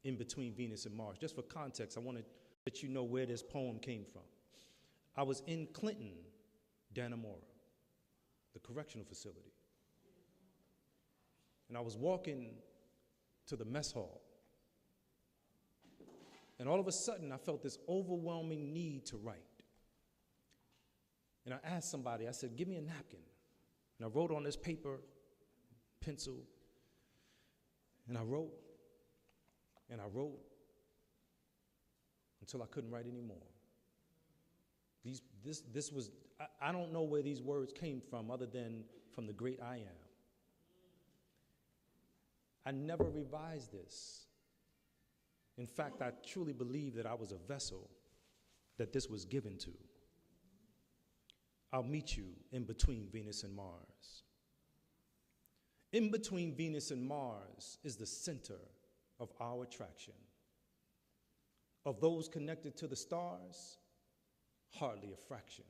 in between Venus and Mars. Just for context, I want to let you know where this poem came from. I was in Clinton, Dannemora, the correctional facility. And I was walking to the mess hall. And all of a sudden, I felt this overwhelming need to write. And I asked somebody, I said, give me a napkin. And I wrote on this paper, pencil, and I wrote, until I couldn't write anymore. This was, I don't know where these words came from other than from the great I Am. I never revised this. In fact, I truly believe that I was a vessel that this was given to. I'll meet you in between Venus and Mars. In between Venus and Mars is the center of our attraction. Of those connected to the stars, hardly a fraction.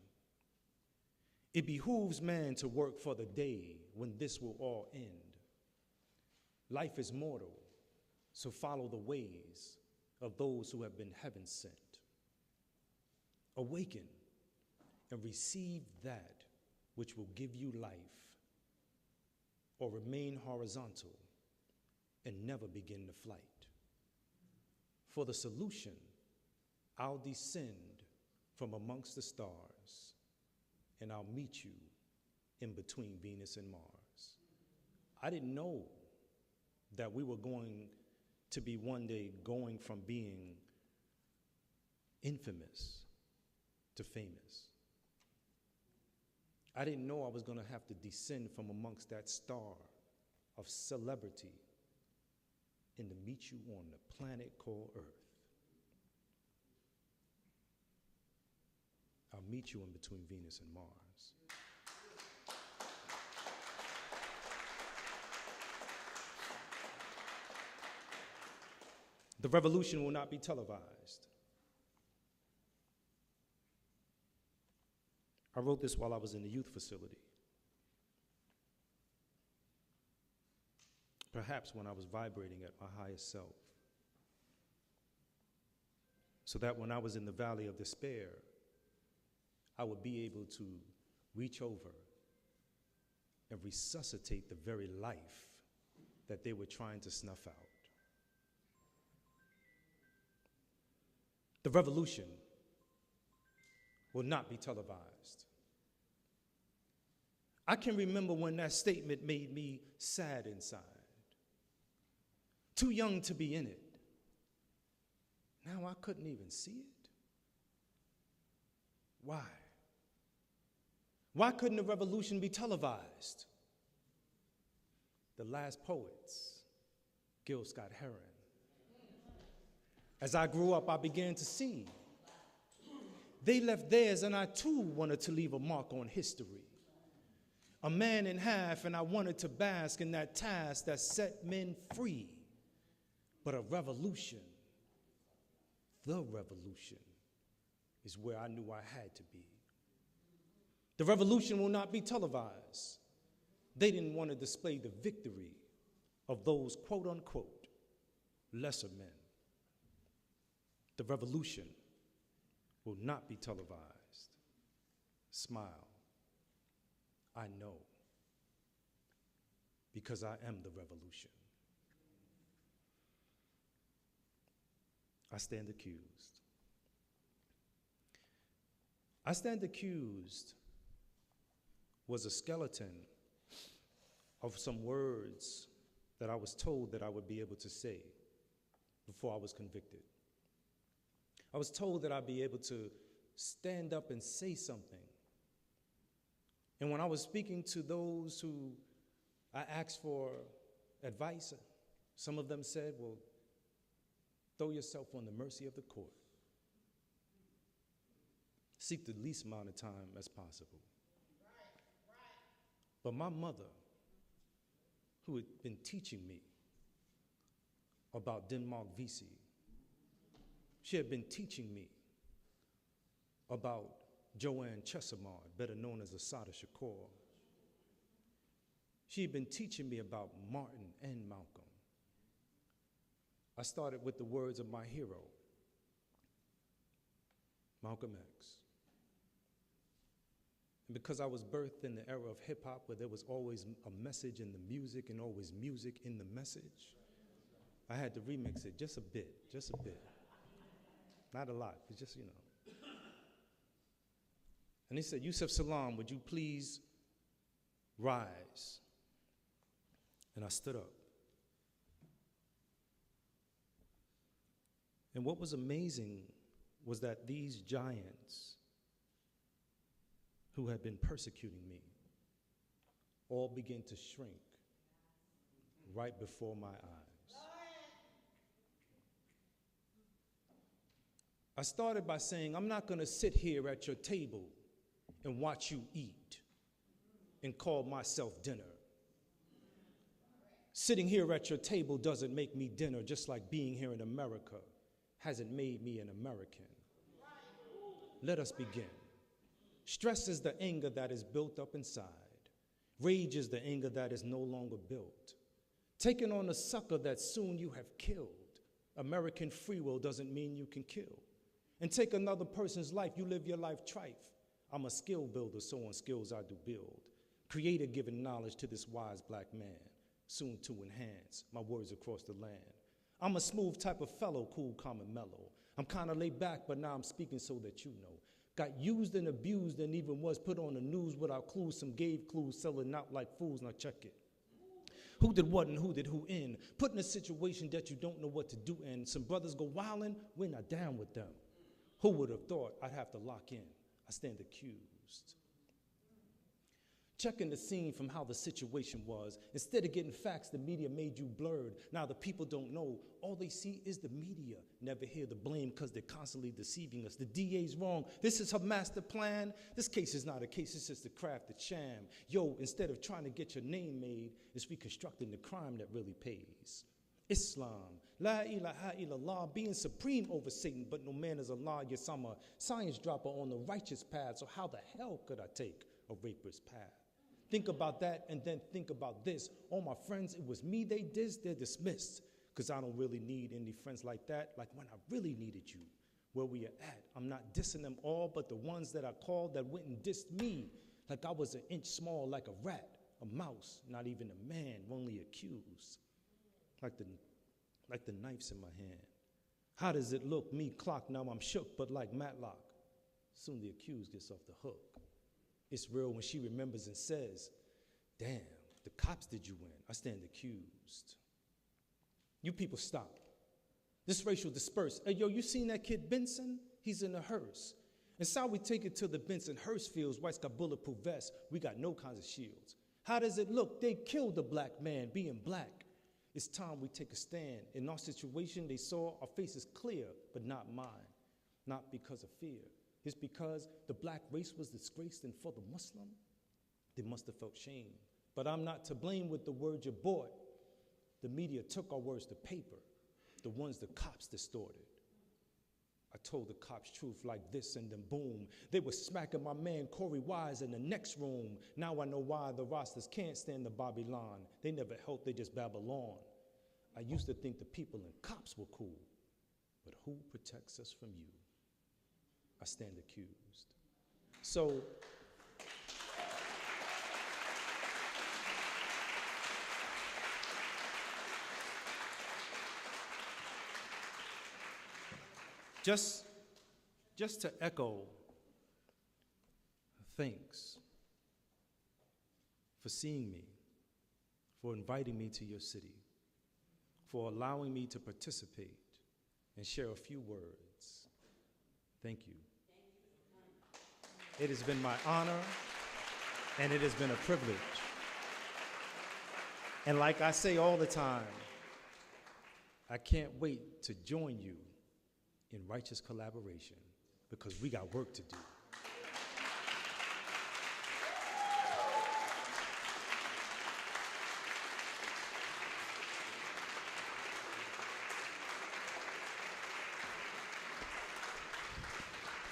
It behooves man to work for the day when this will all end. Life is mortal, so follow the ways of those who have been heaven sent. Awaken and receive that which will give you life, or remain horizontal and never begin the flight. For the solution, I'll descend from amongst the stars, and I'll meet you in between Venus and Mars. I didn't know that we were going to be one day going from being infamous to famous. I didn't know I was going to have to descend from amongst that star of celebrity and to meet you on the planet called Earth. I'll meet you in between Venus and Mars. The revolution will not be televised. I wrote this while I was in the youth facility. Perhaps when I was vibrating at my highest self. So that when I was in the valley of despair, I would be able to reach over and resuscitate the very life that they were trying to snuff out. The revolution will not be televised. I can remember when that statement made me sad inside. Too young to be in it. Now I couldn't even see it. Why? Why couldn't the revolution be televised? The last poets, Gil Scott Heron. As I grew up, I began to see. They left theirs, and I too wanted to leave a mark on history. A man in half, and I wanted to bask in that task that set men free. But a revolution, the revolution, is where I knew I had to be. The revolution will not be televised. They didn't want to display the victory of those quote unquote lesser men. The revolution will not be televised. Smile. I know, because I am the revolution. I stand accused. I stand accused was a skeleton of some words that I was told that I would be able to say before I was convicted. I was told that I'd be able to stand up and say something. And when I was speaking to those who I asked for advice, some of them said, well, throw yourself on the mercy of the court. Seek the least amount of time as possible. But my mother, who had been teaching me about Denmark Vesey, she had been teaching me about Joanne Chesimard, better known as Assata Shakur. She had been teaching me about Martin and Malcolm. I started with the words of my hero, Malcolm X. And because I was birthed in the era of hip hop where there was always a message in the music and always music in the message, I had to remix it just a bit. Not a lot, but just, And he said, Yusuf Salaam, would you please rise? And I stood up. And what was amazing was that these giants who had been persecuting me all began to shrink right before my eyes. I started by saying, I'm not going to sit here at your table and watch you eat and call myself dinner. Sitting here at your table doesn't make me dinner, just like being here in America hasn't made me an American. Let us begin. Stress is the anger that is built up inside. Rage is the anger that is no longer built. Taking on a sucker that soon you have killed. American free will doesn't mean you can kill. And take another person's life, you live your life trife. I'm a skill builder, so on skills I do build. Creator giving knowledge to this wise black man, soon to enhance my words across the land. I'm a smooth type of fellow, cool, calm, and mellow. I'm kind of laid back, but now I'm speaking so that you know. Got used and abused and even was put on the news without clues. Some gave clues, selling out like fools. Now check it. Who did what and who did who in? Put in a situation that you don't know what to do in. Some brothers go wildin', we're not down with them. Who would have thought I'd have to lock in? I stand accused. checking the scene from how the situation was. Instead of getting facts, the media made you blurred. Now the people don't know. All they see is the media. Never hear the blame because they're constantly deceiving us. The DA's wrong. This is her master plan. This case is not a case. It's just a crafted sham. Yo, instead of trying to get your name made, it's reconstructing the crime that really pays. Islam, la ilaha illallah, being supreme over Satan, but no man is Allah. Yes, I'm a science dropper on the righteous path, so how the hell could I take a rapist's path? Think about that and then think about this. All my friends, it was me they dissed, they're dismissed, because I don't really need any friends like that, like when I really needed you. Where we are at, I'm not dissing them all, but the ones that I called that went and dissed me, like I was an inch small, like a rat, a mouse, not even a man, only accused. Like the knives in my hand. How does it look? Me clock, now I'm shook, but like Matlock. Soon the accused gets off the hook. It's real when she remembers and says, damn, the cops did you in. I stand accused. You people stop. This racial disperse. Hey, yo, you seen that kid Benson? He's in a hearse. And so we take it to the Benson hearse fields. White's got bulletproof vests. We got no kinds of shields. How does it look? They killed the black man being black. It's time we take a stand. In our situation, they saw our faces clear, but not mine. Not because of fear. It's because the black race was disgraced, and for the Muslim, they must have felt shame. But I'm not to blame with the words you bought. The media took our words to paper, the ones the cops distorted. I told the cops truth like this, and then boom, they were smacking my man Corey Wise in the next room. Now I know why the rosters can't stand the Babylon. They never helped, they just babble on. I used to think the people and cops were cool, but who protects us from you? I stand accused. So, just to echo, thanks for seeing me, for inviting me to your city, for allowing me to participate and share a few words. Thank you. It has been my honor, and it has been a privilege. And like I say all the time, I can't wait to join you in righteous collaboration, because we got work to do.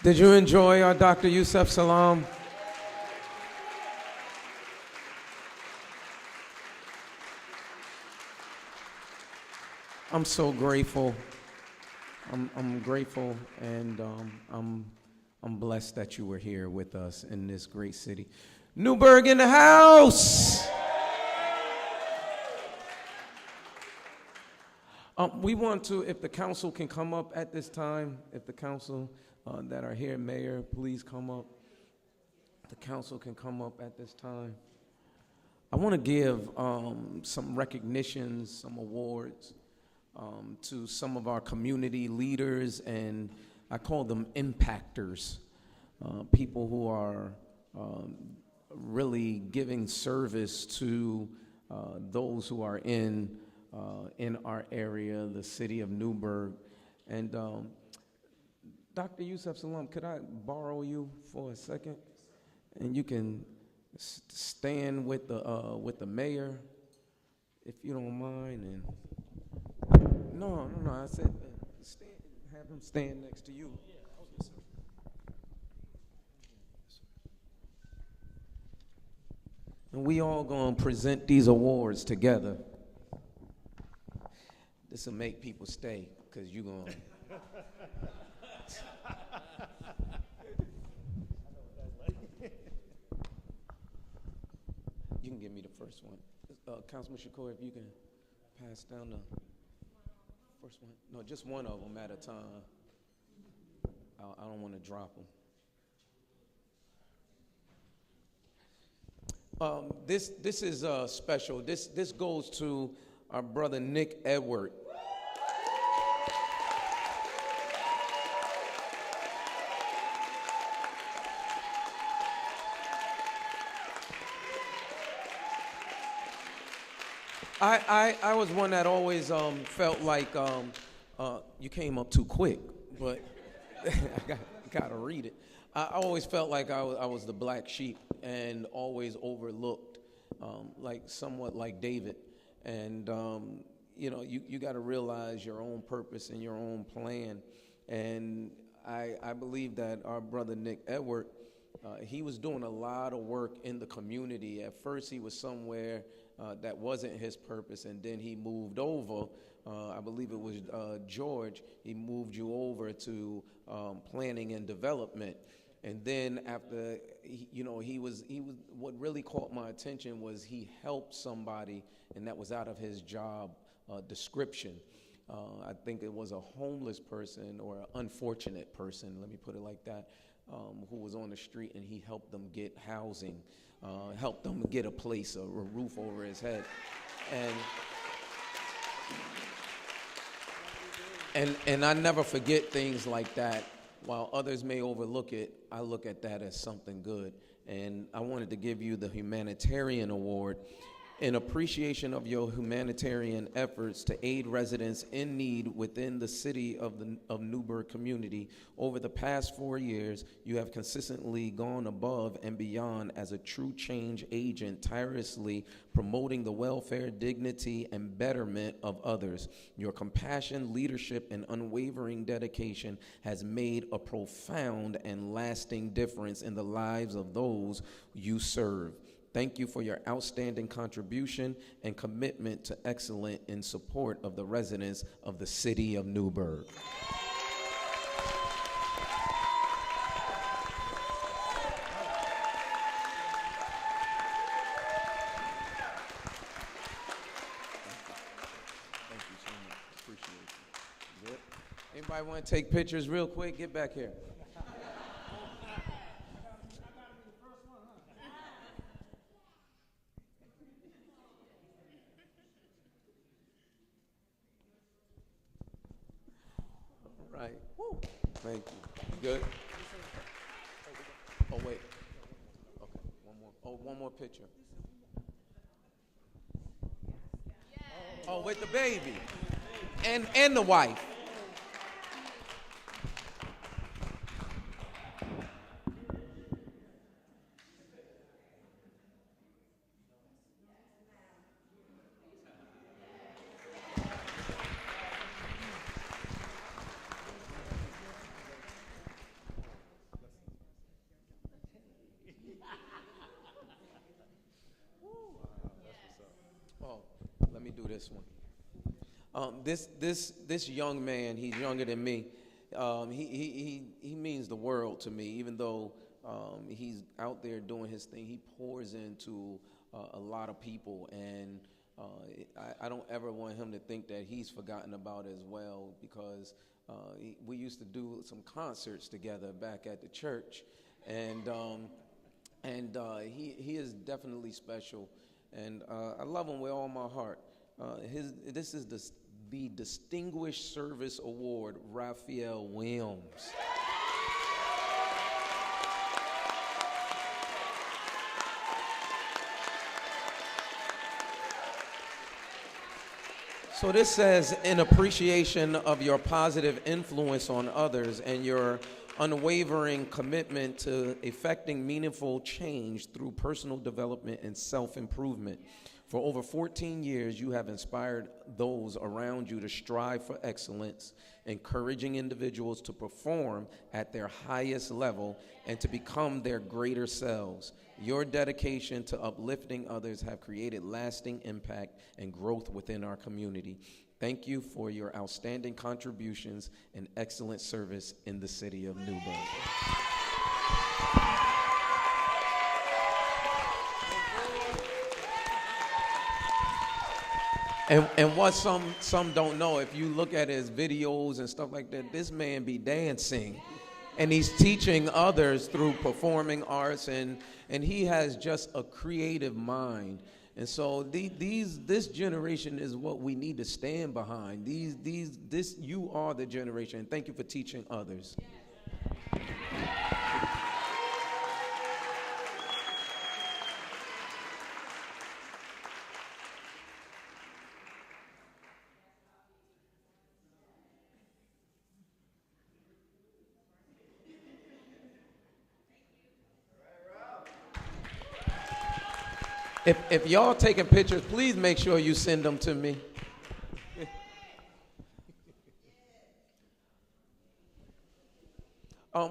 Did you enjoy our Dr. Yusef Salaam? I'm so grateful. I'm grateful, and I'm blessed that you were here with us in this great city. Newburgh in the house. We want to, if the council can come up at this time, if the council that are here, Mayor, please come up. The council can come up at this time. I want to give some recognitions, some awards to some of our community leaders, and I call them impactors, people who are really giving service to those who are in our area, the city of Newburgh. And Dr. Yusef Salaam, could I borrow you for a second? And you can stand with the mayor, if you don't mind. And no, I said have him stand next to you. And we all gonna present these awards together. This will make people stay, because you're gonna. You can give me the first one. Councilman Shakur, if you can pass down the first one. No, just one of them at a time. I don't want to drop them. This is special. This goes to our brother Nick Edward. I was one that always felt like you came up too quick, but I gotta read it. I always felt like I was the black sheep and always overlooked, like somewhat like David. And you got to realize your own purpose and your own plan. And I believe that our brother Nick Edward, he was doing a lot of work in the community. At first, he was somewhere that wasn't his purpose, and then he moved over. I believe it was George. He moved you over to planning and development. And then after, he was what really caught my attention was he helped somebody, and that was out of his job description. I think it was a homeless person or an unfortunate person, let me put it like that, who was on the street, and he helped them get housing, helped them get a place, a roof over his head. And I never forget things like that. While others may overlook it, I look at that as something good. And I wanted to give you the Humanitarian Award in appreciation of your humanitarian efforts to aid residents in need within the city of Newburgh community. Over the past 4 years, you have consistently gone above and beyond as a true change agent, tirelessly promoting the welfare, dignity, and betterment of others. Your compassion, leadership, and unwavering dedication has made a profound and lasting difference in the lives of those you serve. Thank you for your outstanding contribution and commitment to excellence in support of the residents of the city of Newburgh. Thank you so much. Appreciate you. Good. Anybody want to take pictures real quick? Get back here. Right. Woo. Thank you. Good. Oh, wait. Okay, one more. Oh, one more picture. Oh, with the baby and the wife. Let me do this one. This young man, he's younger than me. He means the world to me. Even though he's out there doing his thing, he pours into a lot of people, and I don't ever want him to think that he's forgotten about as well, because we used to do some concerts together back at the church, and he is definitely special. And I love him with all my heart. This is the Distinguished Service Award, Raphael Williams. So this says, in appreciation of your positive influence on others and your unwavering commitment to effecting meaningful change through personal development and self-improvement. For over 14 years, you have inspired those around you to strive for excellence, encouraging individuals to perform at their highest level and to become their greater selves. Your dedication to uplifting others have created lasting impact and growth within our community. Thank you for your outstanding contributions and excellent service in the city of Newburgh. And what some don't know, if you look at his videos and stuff like that, this man be dancing. And he's teaching others through performing arts, and he has just a creative mind. And so this generation is what we need to stand behind. You are the generation. And thank you for teaching others. If y'all taking pictures, please make sure you send them to me.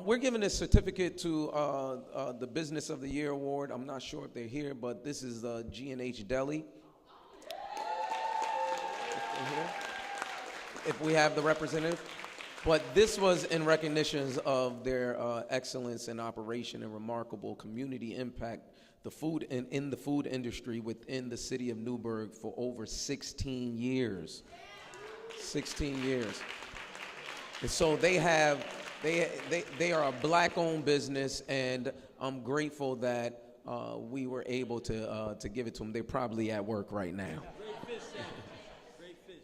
We're giving this certificate to the Business of the Year Award. I'm not sure if they're here, but this is G&H Deli. If we have the representative. But this was in recognition of their excellence in operation and remarkable community impact in the food industry within the city of Newburgh for over 16 years. 16 years. And so they are a black-owned business, and I'm grateful that we were able to give it to them. They're probably at work right now. Great fish, sir. Great fish.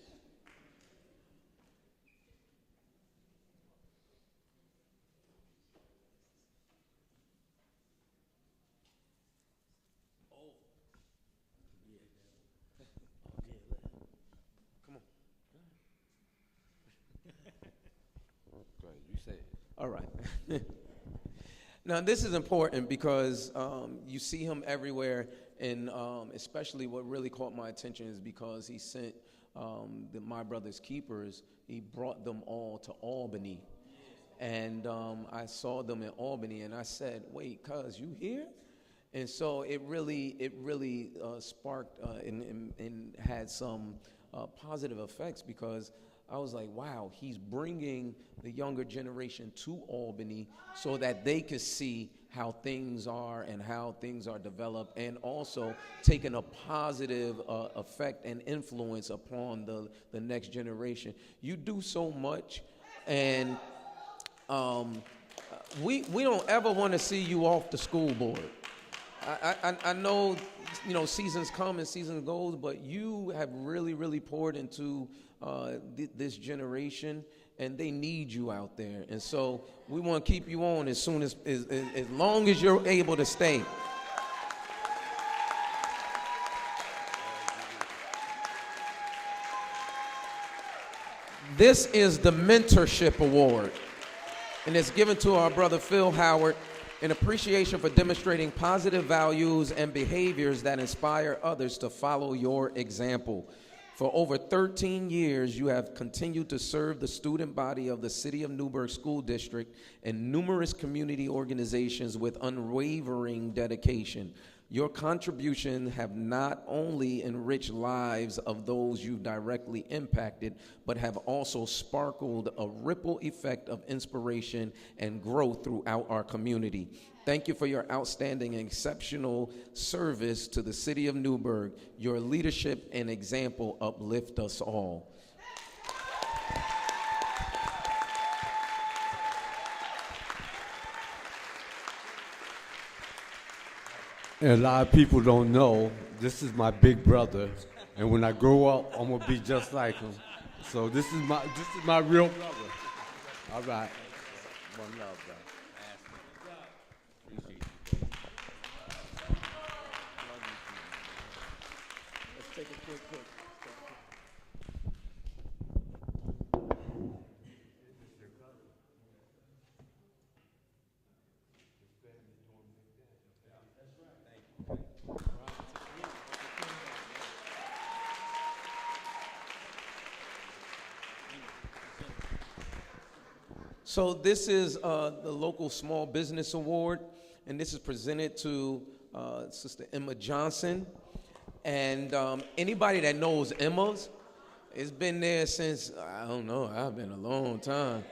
All right. Now, this is important because you see him everywhere, and especially what really caught my attention is because he sent My Brother's Keepers, he brought them all to Albany. And I saw them in Albany, and I said, wait, cuz, you here? And so it really sparked and had some positive effects, because I was like, wow, he's bringing the younger generation to Albany so that they could see how things are and how things are developed, and also taking a positive effect and influence upon the next generation. You do so much, and we don't ever want to see you off the school board. I know, seasons come and seasons goes, but you have really poured into this generation, and they need you out there. And so we want to keep you on as long as you're able to stay. This is the Mentorship Award, and it's given to our brother Phil Howard in appreciation for demonstrating positive values and behaviors that inspire others to follow your example. For over 13 years, you have continued to serve the student body of the City of Newburgh School District and numerous community organizations with unwavering dedication. Your contributions have not only enriched lives of those you directly impacted, but have also sparkled a ripple effect of inspiration and growth throughout our community. Thank you for your outstanding and exceptional service to the City of Newburgh. Your leadership and example uplift us all. And a lot of people don't know, this is my big brother, and when I grow up, I'm gonna be just like him. So this is my real brother. All right. One love, brother. Let's take a quick picture. So this is the local small business award, and this is presented to Sister Emma Johnson. And anybody that knows Emma's, it's been there since, I don't know, I've been a long time.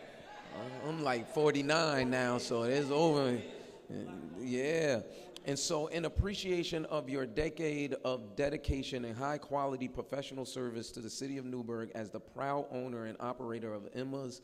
I'm like 49 now, so it's over. Yeah. And so in appreciation of your decade of dedication and high quality professional service to the City of Newburgh as the proud owner and operator of Emma's,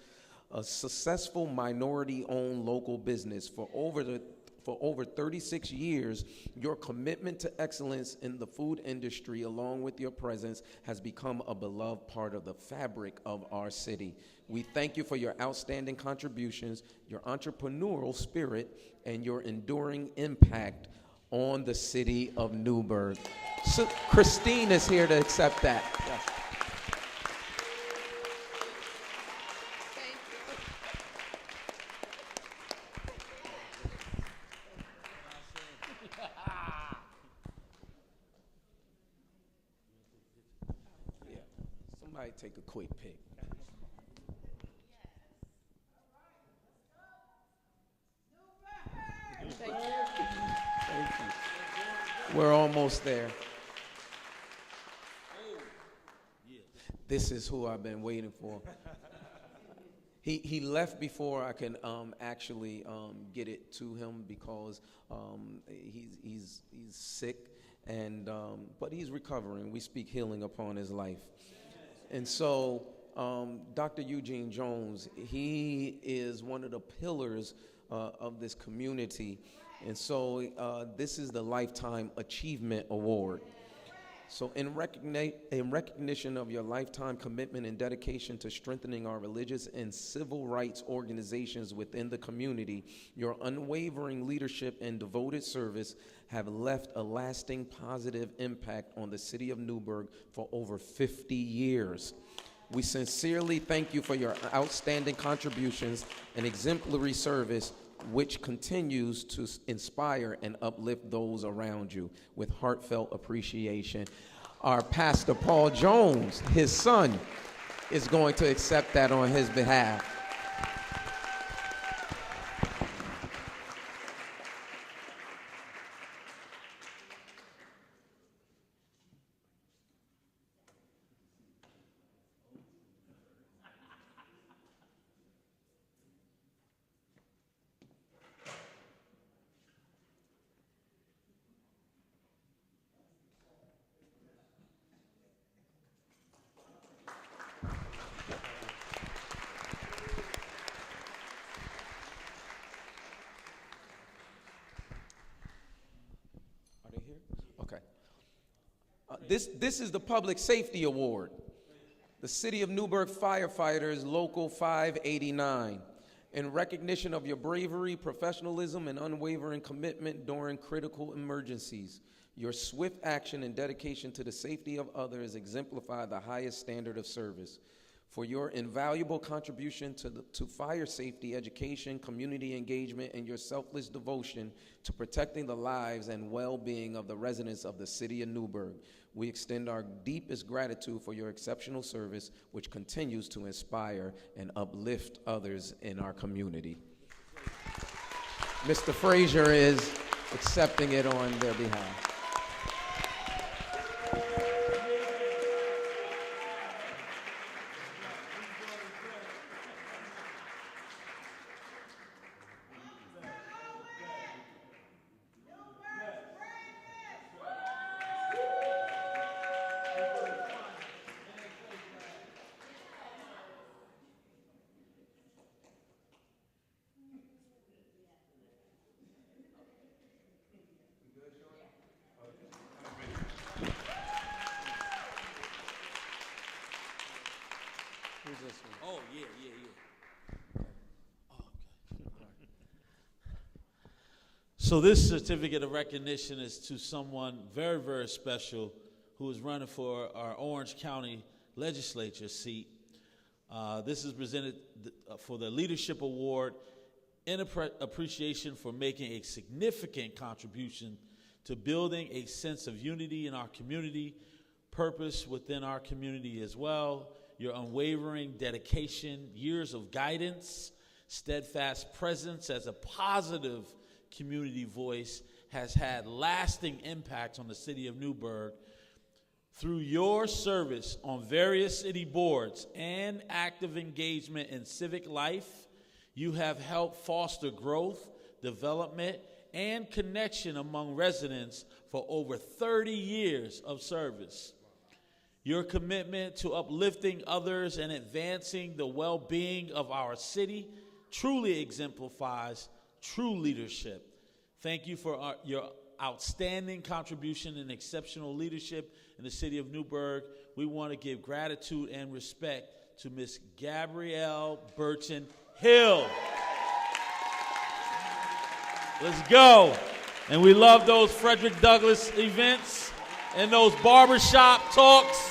a successful minority-owned local business for over 36 years, your commitment to excellence in the food industry, along with your presence, has become a beloved part of the fabric of our city. We thank you for your outstanding contributions, your entrepreneurial spirit, and your enduring impact on the city of Newburgh. So Christine is here to accept that. Yes. I take a quick pic. Thank you. Thank you. We're almost there. This is who I've been waiting for. He left before I can actually get it to him because he's sick, and but he's recovering. We speak healing upon his life. And so Dr. Eugene Jones, he is one of the pillars of this community. And so this is the Lifetime Achievement Award. So in recognition of your lifetime commitment and dedication to strengthening our religious and civil rights organizations within the community, your unwavering leadership and devoted service have left a lasting positive impact on the city of Newburgh for over 50 years. We sincerely thank you for your outstanding contributions and exemplary service, which continues to inspire and uplift those around you. With heartfelt appreciation, our Pastor Paul Jones, his son, is going to accept that on his behalf. This is the Public Safety Award. The City of Newburgh Firefighters, Local 589. In recognition of your bravery, professionalism, and unwavering commitment during critical emergencies, your swift action and dedication to the safety of others exemplify the highest standard of service. For your invaluable contribution to fire safety education, community engagement, and your selfless devotion to protecting the lives and well-being of the residents of the city of Newburgh, we extend our deepest gratitude for your exceptional service, which continues to inspire and uplift others in our community. Mr. Frazier is accepting it on their behalf. Oh, yeah. So this certificate of recognition is to someone very, very special who is running for our Orange County legislature seat. This is presented for the Leadership Award in appreciation for making a significant contribution to building a sense of unity in our community, purpose within our community as well, your unwavering dedication, years of guidance, steadfast presence as a positive community voice has had lasting impacts on the city of Newburgh. Through your service on various city boards and active engagement in civic life, you have helped foster growth, development, and connection among residents for over 30 years of service. Your commitment to uplifting others and advancing the well-being of our city truly exemplifies true leadership. Thank you for your outstanding contribution and exceptional leadership in the city of Newburgh. We want to give gratitude and respect to Miss Gabrielle Burton Hill. Let's go. And we love those Frederick Douglass events and those barbershop talks.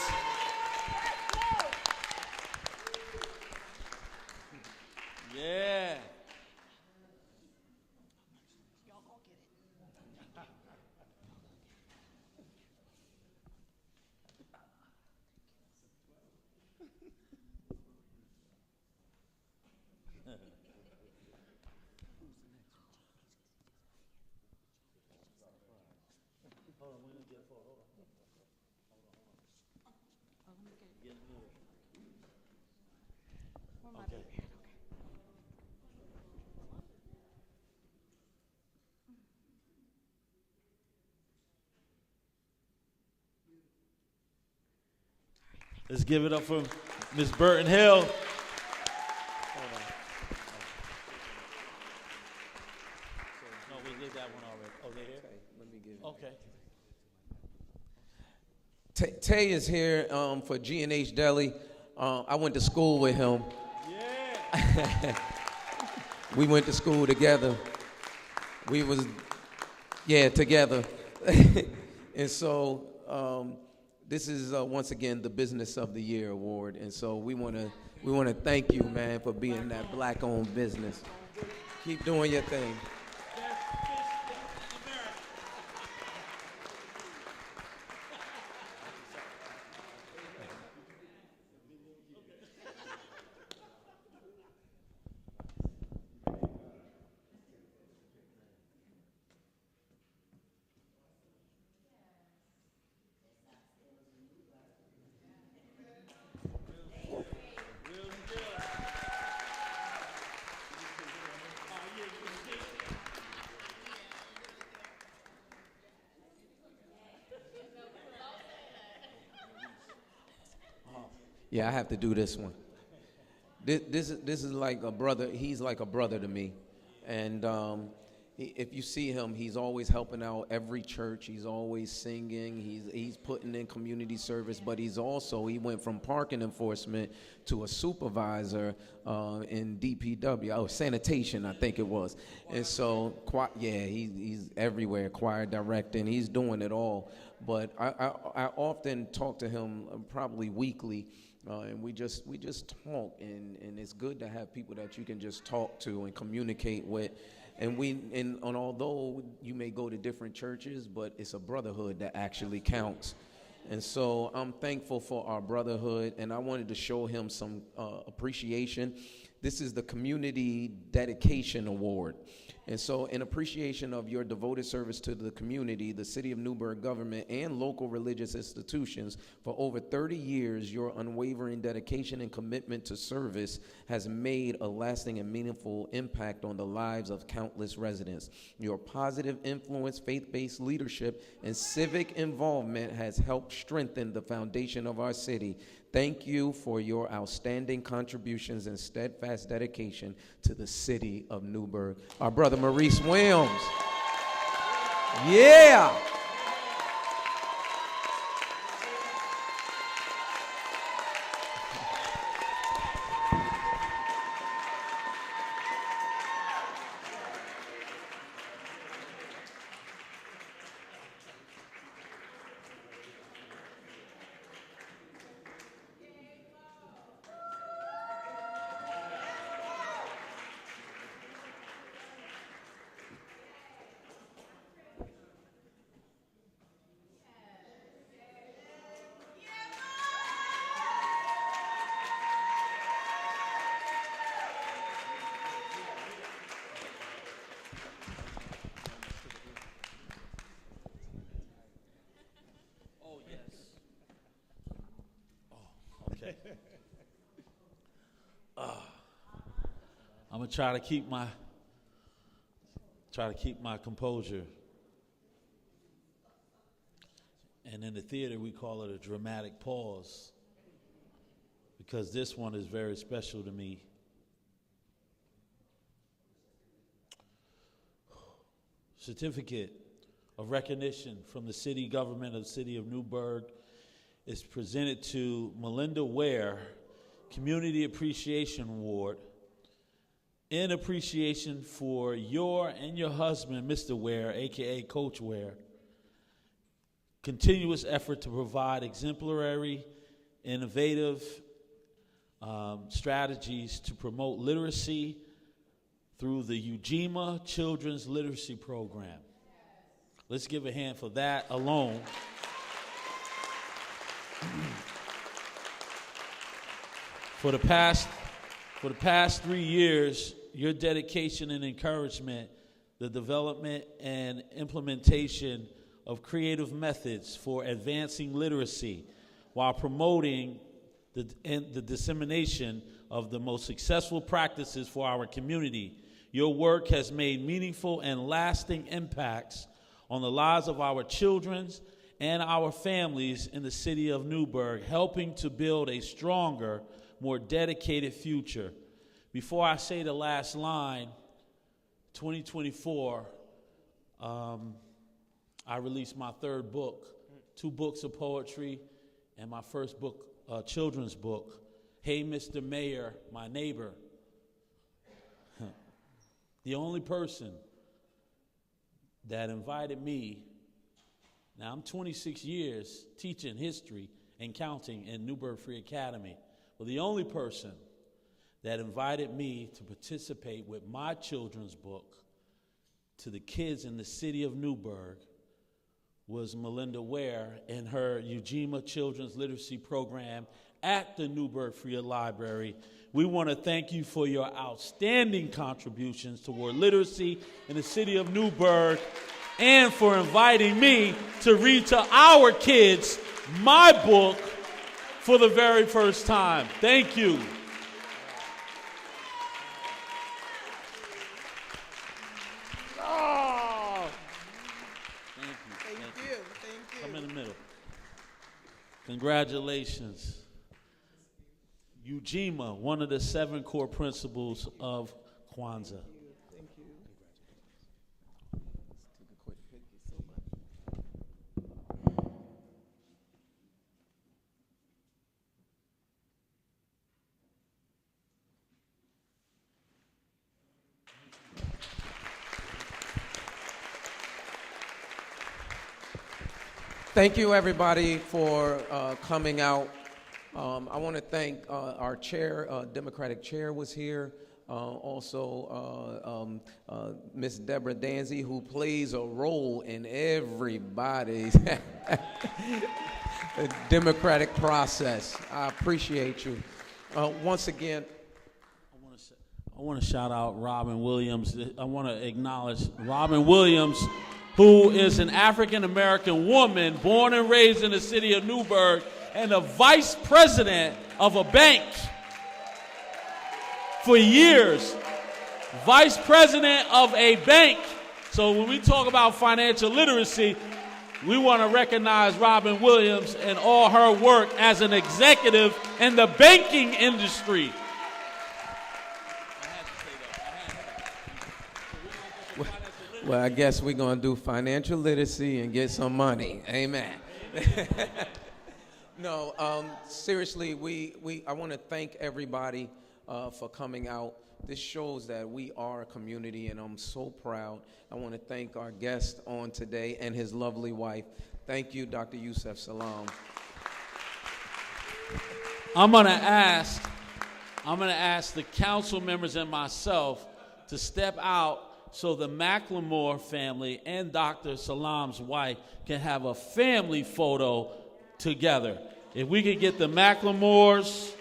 Yeah. Let's give it up for Ms. Burton Hill. No, we did that one already. Oh, they here? Let me give Okay. Tay is here for G&H Deli. I went to school with him. Yeah. We went to school together. We was, together. And so this is once again the Business of the Year award. And so we want to thank you, man, for being that black-owned business. Keep doing your thing. Yeah, I have to do this one. This is like a brother. He's like a brother to me, and if you see him, he's always helping out every church. He's always singing. He's putting in community service, but he went from parking enforcement to a supervisor in DPW, sanitation, I think it was. And so, he's everywhere, choir directing. He's doing it all. But I often talk to him probably weekly. And we just talk, and it's good to have people that you can just talk to and communicate with. And although you may go to different churches, but it's a brotherhood that actually counts. And so I'm thankful for our brotherhood, and I wanted to show him some appreciation. This is the Community Dedication Award. And so in appreciation of your devoted service to the community, the City of Newburgh government, and local religious institutions, for over 30 years, your unwavering dedication and commitment to service has made a lasting and meaningful impact on the lives of countless residents. Your positive influence, faith-based leadership, and civic involvement has helped strengthen the foundation of our city. Thank you for your outstanding contributions and steadfast dedication to the City of Newburgh. Our brother Maurice Williams. Yeah. I'm gonna try to keep my composure. And in the theater, we call it a dramatic pause, because this one is very special to me. Certificate of recognition from the city government of the City of Newburgh is presented to Melinda Ware, Community Appreciation Award, in appreciation for your and your husband, Mr. Ware, aka Coach Ware, continuous effort to provide exemplary, innovative strategies to promote literacy through the Ujima Children's Literacy Program. Let's give a hand for that alone. For the past 3 years, your dedication and encouragement, the development and implementation of creative methods for advancing literacy while promoting the dissemination of the most successful practices for our community. Your work has made meaningful and lasting impacts on the lives of our children and our families in the city of Newburgh, helping to build a stronger, more dedicated future. Before I say the last line, 2024, I released my third book, 2 books of poetry, and my first book, children's book, Hey Mr. Mayor, My Neighbor. The only person that invited me, now I'm 26 years teaching history and counting in Newburgh Free Academy, but the only person that invited me to participate with my children's book to the kids in the city of Newburgh was Melinda Ware and her Ujima Children's Literacy Program at the Newburgh Free Library. We want to thank you for your outstanding contributions toward literacy in the city of Newburgh and for inviting me to read to our kids my book for the very first time. Thank you. Come in the middle. Congratulations. Ujima, one of the 7 core principles of Kwanzaa. Thank you. Thank you, everybody, for coming out. I want to thank our chair, Democratic chair was here. Also, Miss Deborah Danzy, who plays a role in everybody's democratic process. I appreciate you. Once again, I want to shout out Robin Williams. I want to acknowledge Robin Williams, who is an African-American woman born and raised in the city of Newburgh and a vice president of a bank for years. Vice president of a bank. So when we talk about financial literacy, we want to recognize Robin Williams and all her work as an executive in the banking industry. well, I guess we're going to do financial literacy and get some money. Amen. No, seriously, I want to thank everybody for coming out. This shows that we are a community, and I'm so proud. I want to thank our guest on today and his lovely wife. Thank you, Dr. Yusef Salaam. I'm going to ask the council members and myself to step out so the McLymore family and Dr. Salaam's wife can have a family photo together. If we could get the McLymores,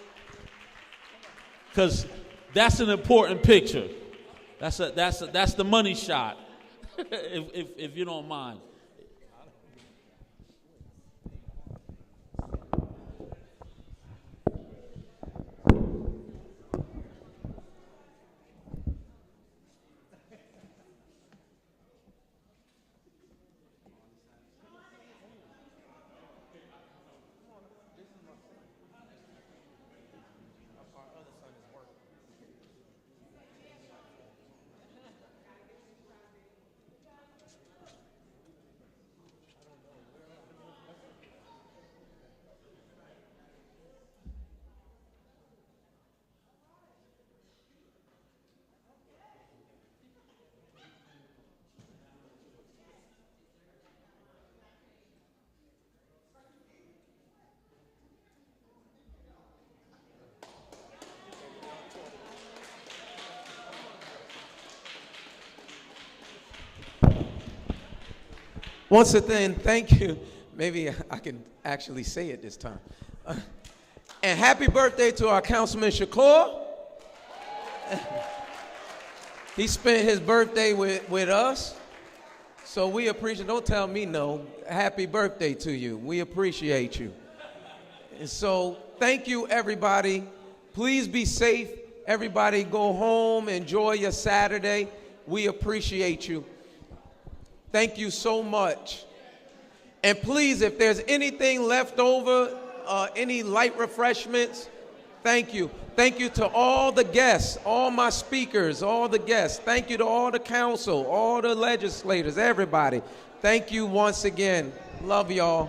because that's an important picture. That's the money shot, if you don't mind. Once again, thank you. Maybe I can actually say it this time. And happy birthday to our Councilman Shakur. He spent his birthday with us. So we appreciate, don't tell me no. Happy birthday to you. We appreciate you. And so thank you, everybody. Please be safe. Everybody go home, enjoy your Saturday. We appreciate you. Thank you so much. And please, if there's anything left over, any light refreshments, thank you. Thank you to all the guests, all my speakers, all the guests. Thank you to all the council, all the legislators, everybody. Thank you once again. Love y'all.